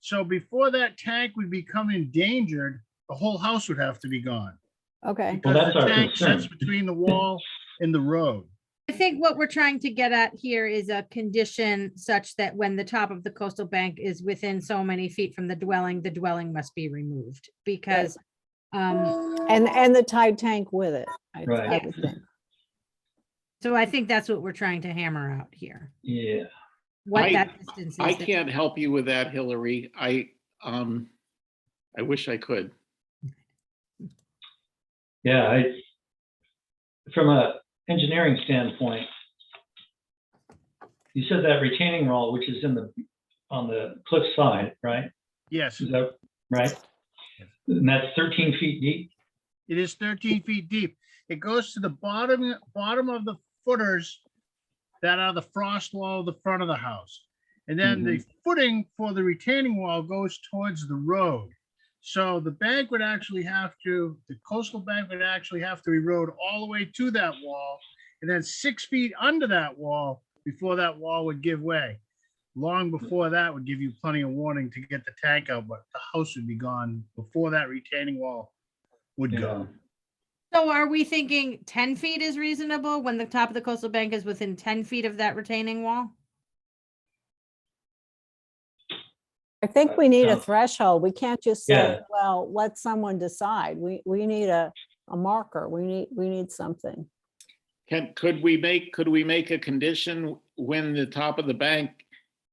So before that tank would become endangered, the whole house would have to be gone. Okay. Because Well, that's the our tank concern. sits between the wall and the road. I think what we're trying to get at here is a condition such that when the top of the coastal bank is within so many feet from the dwelling must be removed because And the tight tank with it, I Right. would think. so I think that's what we're trying to hammer out here. Yeah. What that distance is. I can't help you with that, Hillary. I wish I could. Yeah, from a engineering standpoint, you said that retaining wall, which is on the cliff side, right? Yes, Is that right? And that's 13 feet deep? it is 13 feet deep. It goes to the bottom of the footers that are the frost wall of the front of the house. And then the footing for the retaining wall goes towards the road. So the bank would actually have to, the coastal bank would actually have to erode all the way to that wall and then 6 feet under that wall before that wall would give way. Long before that would give you plenty of warning to get the tank out, but the house would be gone before that retaining wall would go. So are we thinking 10 feet is reasonable when the top of the coastal bank is within 10 feet of that retaining wall? I think we need a Sounds- threshold. We can't just say, Yeah. well, let someone decide. We need a marker. We need something. Could we make a condition when the top of the bank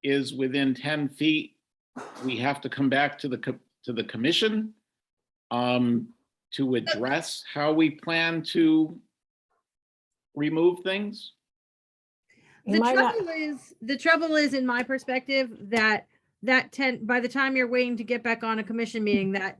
is within 10 feet? We have to come back to the commission to address how we plan to remove things? You might not- The trouble is, in my perspective, that 10, by the time you're waiting to get back on a commission meeting, that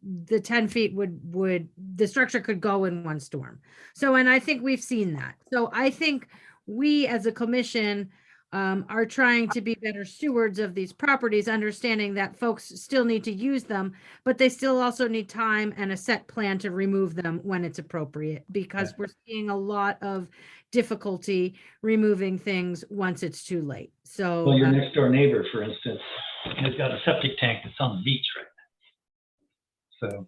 the 10 feet the structure could go in one storm. So, and I think we've seen that. So I think we as a commission are trying to be better stewards of these properties, understanding that folks still need to use them, but they still also need time and a set plan to remove them when it's appropriate, because we're seeing a lot of difficulty removing things once it's too late. So Well, your next door neighbor, for instance, has got a septic tank that's on the beach right now. So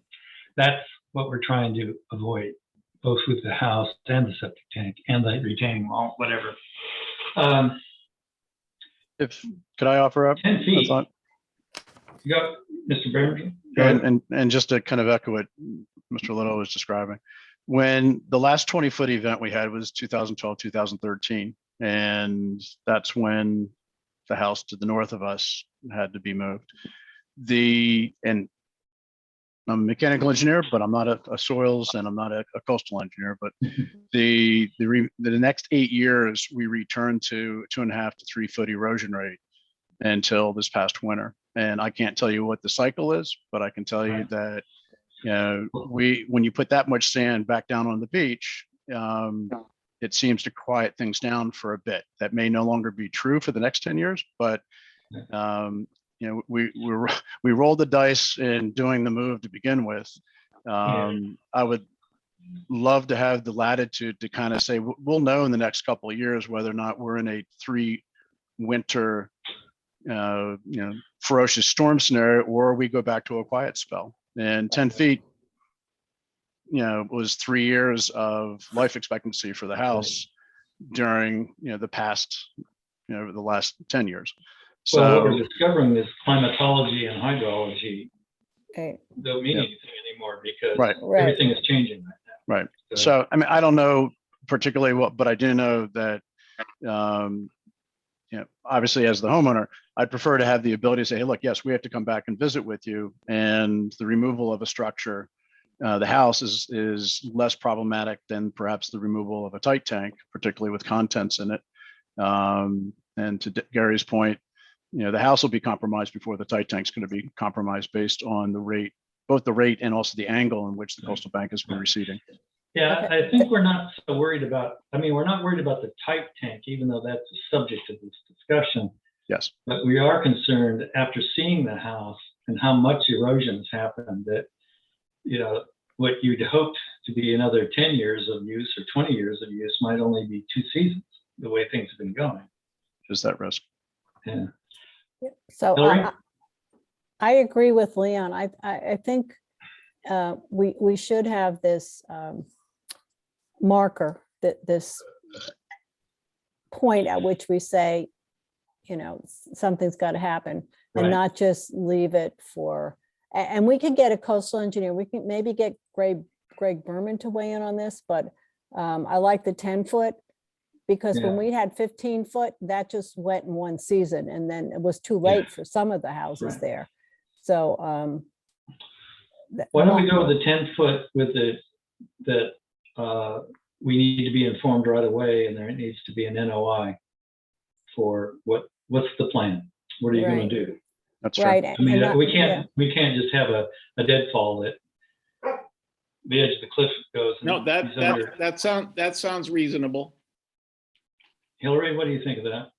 that's what we're trying to avoid, both with the house and the septic tank and the retaining wall, whatever. Could I offer up? 10 feet. a thought? You got, Mr. Barrington? Go ahead. And just to kind of echo what Mr. Little was describing, when the last 20-foot event we had was 2012, 2013, and that's when the house to the north of us had to be moved. And I'm a mechanical engineer, but I'm not a soils and I'm not a coastal engineer. But the next 8 years, we returned to 2.5 to 3 foot erosion rate until this past winter. And I can't tell you what the cycle is, but I can tell you that, you know, when you put that much sand back down on the beach, it seems to quiet things down for a bit. That may no longer be true for the next 10 years, but you know, we rolled the dice in doing the move to begin with. I would love to have the latitude to kind of say, we'll know in the next couple of years whether or not we're in a 3 winter, you know, ferocious storm scenario, or we go back to a quiet spell. And 10 feet, you know, was 3 years of life expectancy for the house during, you know, the past, you know, the last 10 years. So well, what we're discovering is climatology and hydrology Okay. don't mean anything anymore, because Right. everything is changing right now. Right. So, I mean, I don't know particularly what, but I do know that, you know, obviously as the homeowner, I'd prefer to have the ability to say, hey, look, yes, we have to come back and visit with you. And the removal of a structure, the house is less problematic than perhaps the removal of a tight tank, particularly with contents in it. And to Gary's point, you know, the house will be compromised before the tight tank's going to be compromised based on the rate, both the rate and also the angle in which the coastal bank has been receding. Yeah, I think we're not so worried about, I mean, we're not worried about the tight tank, even though that's the subject of this discussion. Yes. But we are concerned after seeing the house and how much erosion has happened that, you know, what you'd hoped to be another 10 years of use or 20 years of use might only be 2 seasons, the way things have been going. Just that risk. Yeah. So Hillary? I agree with Leon. I think we should have this marker, that this point at which we say, you know, something's got to happen, and Right. not just leave it for, and we can get a coastal engineer. We can maybe get Greg Berman to weigh in on this, but I like the 10 foot. Because when Yeah. we had 15 foot, that just went in one season, and then it was too late for some of the houses Right. there. So Why don't we go with the 10 foot with that we need to be informed right away, and there needs to be an NOI for what's the plan? What are you going Right. to do? That's right? I mean, and we can't just have a deadfall that the edge of the cliff goes. and No, he's under. that sounds reasonable. Hillary, what do you think of that?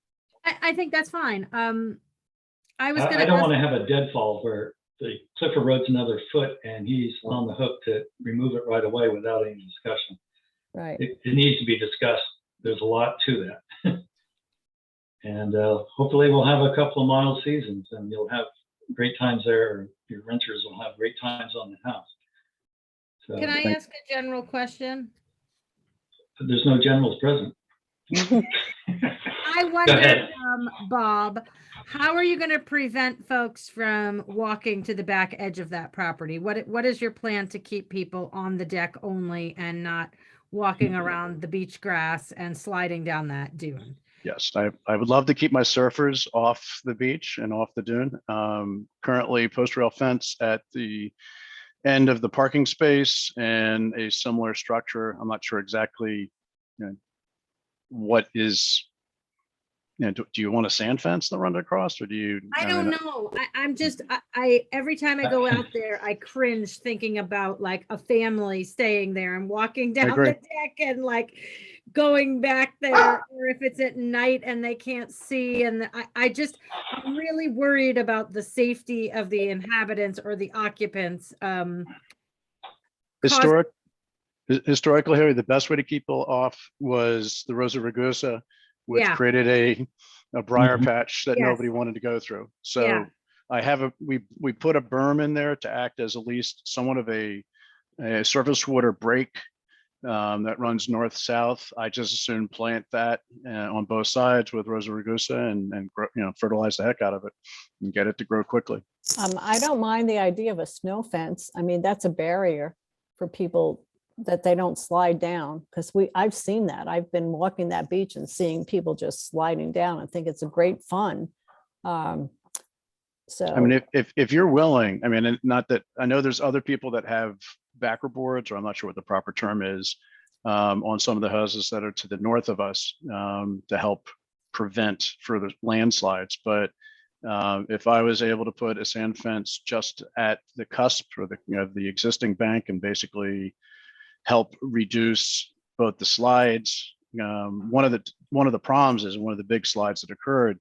I think that's fine. I was I gonna don't ask, want to have a deadfall where the cliff erodes another foot and he's on the hook to remove it right away without any discussion. Right. It needs to be discussed. There's a lot to that. And hopefully we'll have a couple of mild seasons and you'll have great times there, or your renters will have great times on the house. So can I ask a general question? there's no generals present. I wonder, Bob, how are you going to prevent folks from walking to the back edge of that property? What is your plan to keep people on the deck only and not walking around the beach grass and sliding down that dune? Yes, I would love to keep my surfers off the beach and off the dune. Currently, post rail fence at the end of the parking space and a similar structure. I'm not sure exactly, you know, what is, do you want a sand fence that runs across, or do you? I mean, don't know. I'm just, I every time I go out there, I cringe thinking about like a family staying there and walking down the agree. deck and like going back there, or if it's at night and they can't see. And I'm really worried about the safety of the inhabitants or the occupants. Historically, Harry, the best way to keep people off was the Rosa Rugosa, which Yeah. created a briar patch that Yes. nobody wanted to go through. So Yeah. we put a berm in there to act as at least somewhat of a surface water break that runs north-south. I just as soon plant that on both sides with Rosa Rugosa and fertilize the heck out of it and get it to grow quickly. I don't mind the idea of a snow fence. I mean, that's a barrier for people that they don't slide down, because I've seen that. I've been walking that beach and seeing people just sliding down. I think it's a great fun. So I mean, if you're willing, I mean, and not that I know there's other people that have backer boards, or I'm not sure what the proper term is, on some of the houses that are to the north of us to help prevent further landslides. But if I was able to put a sand fence just at the cusp or the existing bank and basically help reduce both the slides. One of the problems is one of the big slides that occurred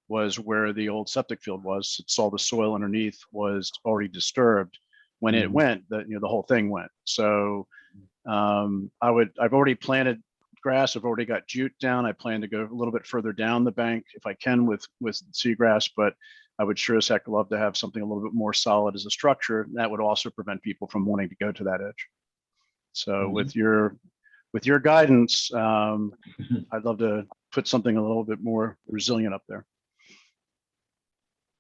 was where the old septic field was. It saw the soil underneath was already disturbed. When it went, the whole thing went. So I've already planted grass. I've already got jute down. I plan to go a little bit further down the bank if I can with seagrass, but I would sure as heck love to have something a little bit more solid as a structure. That would also prevent people from wanting to go to that edge. So with your guidance, I'd love to put something a little bit more resilient up there.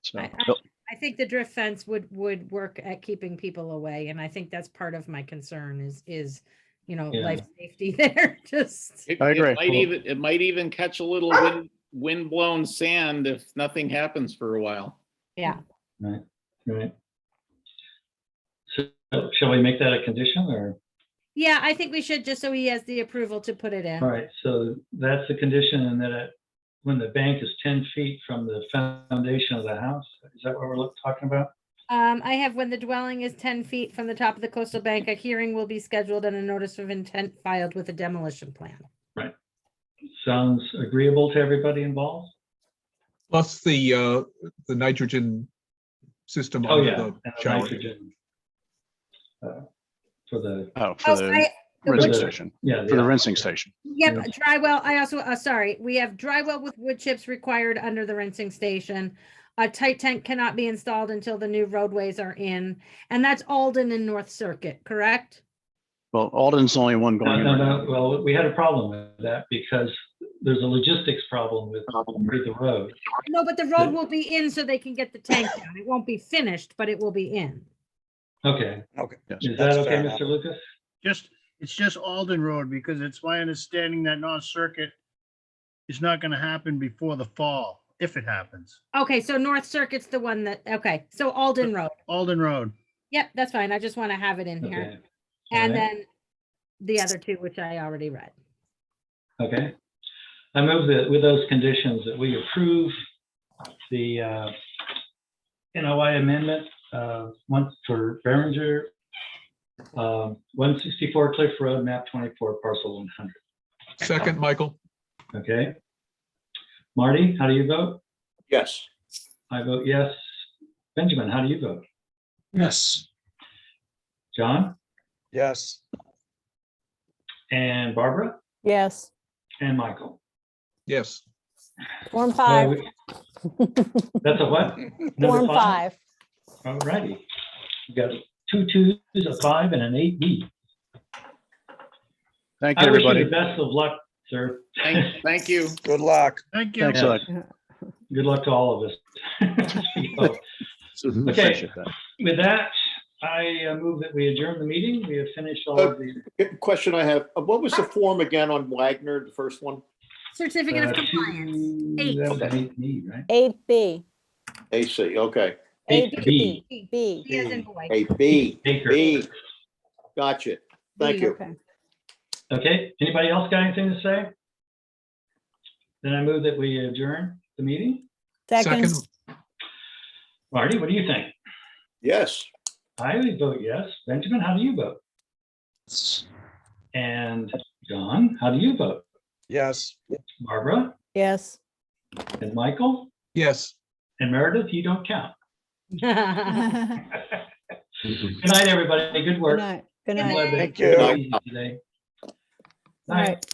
So I think the drift fence would work at keeping people away, and I think that's part of my concern is life safety there. I agree. It might even catch a little wind-blown sand if nothing happens for a while. Yeah. Right. So shall we make that a condition, or? Yeah, I think we should, just so he has the approval to put it in. All right, so that's the condition, and that when the bank is 10 feet from the foundation of the house, is that what we're talking about? I have when the dwelling is 10 feet from the top of the coastal bank, a hearing will be scheduled and a notice of intent filed with a demolition plan. Right. Sounds agreeable to everybody involved? Plus the nitrogen system Oh, under yeah, the and the shower. nitrogen. For the rinsing station. Yeah, for the rinsing station. Yep, dry well. I also, sorry, we have dry well with wood chips required under the rinsing station. A tight tank cannot be installed until the new roadways are in, and that's Alden and North Circuit, correct? Well, Alden's the only one going in right now. Well, we had a problem with that because there's a logistics problem with the road. No, but the road will be in so they can get the tank down. It won't be finished, but it will be in. Okay. Yes. Is that okay, Mr. Lucas? It's just Alden Road, because it's my understanding that North Circuit is not going to happen before the fall, if it happens. Okay, so North Circuit's the one that, okay, so Alden Road. Alden Road. Yep, that's fine. I just want to have it in here. Okay. And All right. then the other two, which I already read. Okay. I move that with those conditions that we approve the NOI amendment once for Behringer, 164 Cliff Road, map 24, parcel 100. Second, Michael. Okay. Marty, how do you vote? Yes. I vote yes. Benjamin, how do you vote? Yes. John Yes. and Barbara yes, and Michael. Yes. Form 5. That's a what? Number Form 5. All righty. We got 2 2s, a 5, and an 8B. Thank you, I wish you everybody. the best of luck, sir. Thank you. Good luck. Thank you. Thanks, Alex. Good luck to all of us. Okay. Appreciate that. With that, I move that we adjourn the meeting. We have finished all of the Question I have, what was the form again on Wagner, the first one? Certificate of compliance. 8. That was 8B, right? 8B. AC, okay. 8B. B. B as in boy. A B, Baker. B. Gotcha. Thank you. Okay. Okay, anybody else got anything to say? Then I move that we adjourn the meeting. Second, Marty, what do you think? Yes. I would vote yes. Benjamin, how do you vote? And John, how do you vote? Yes. Barbara yes. and Michael Yes. and Meredith, you don't count. Good Good night, everybody. Good work. night. Good Good night. night. Thank Good you. easy today. All right.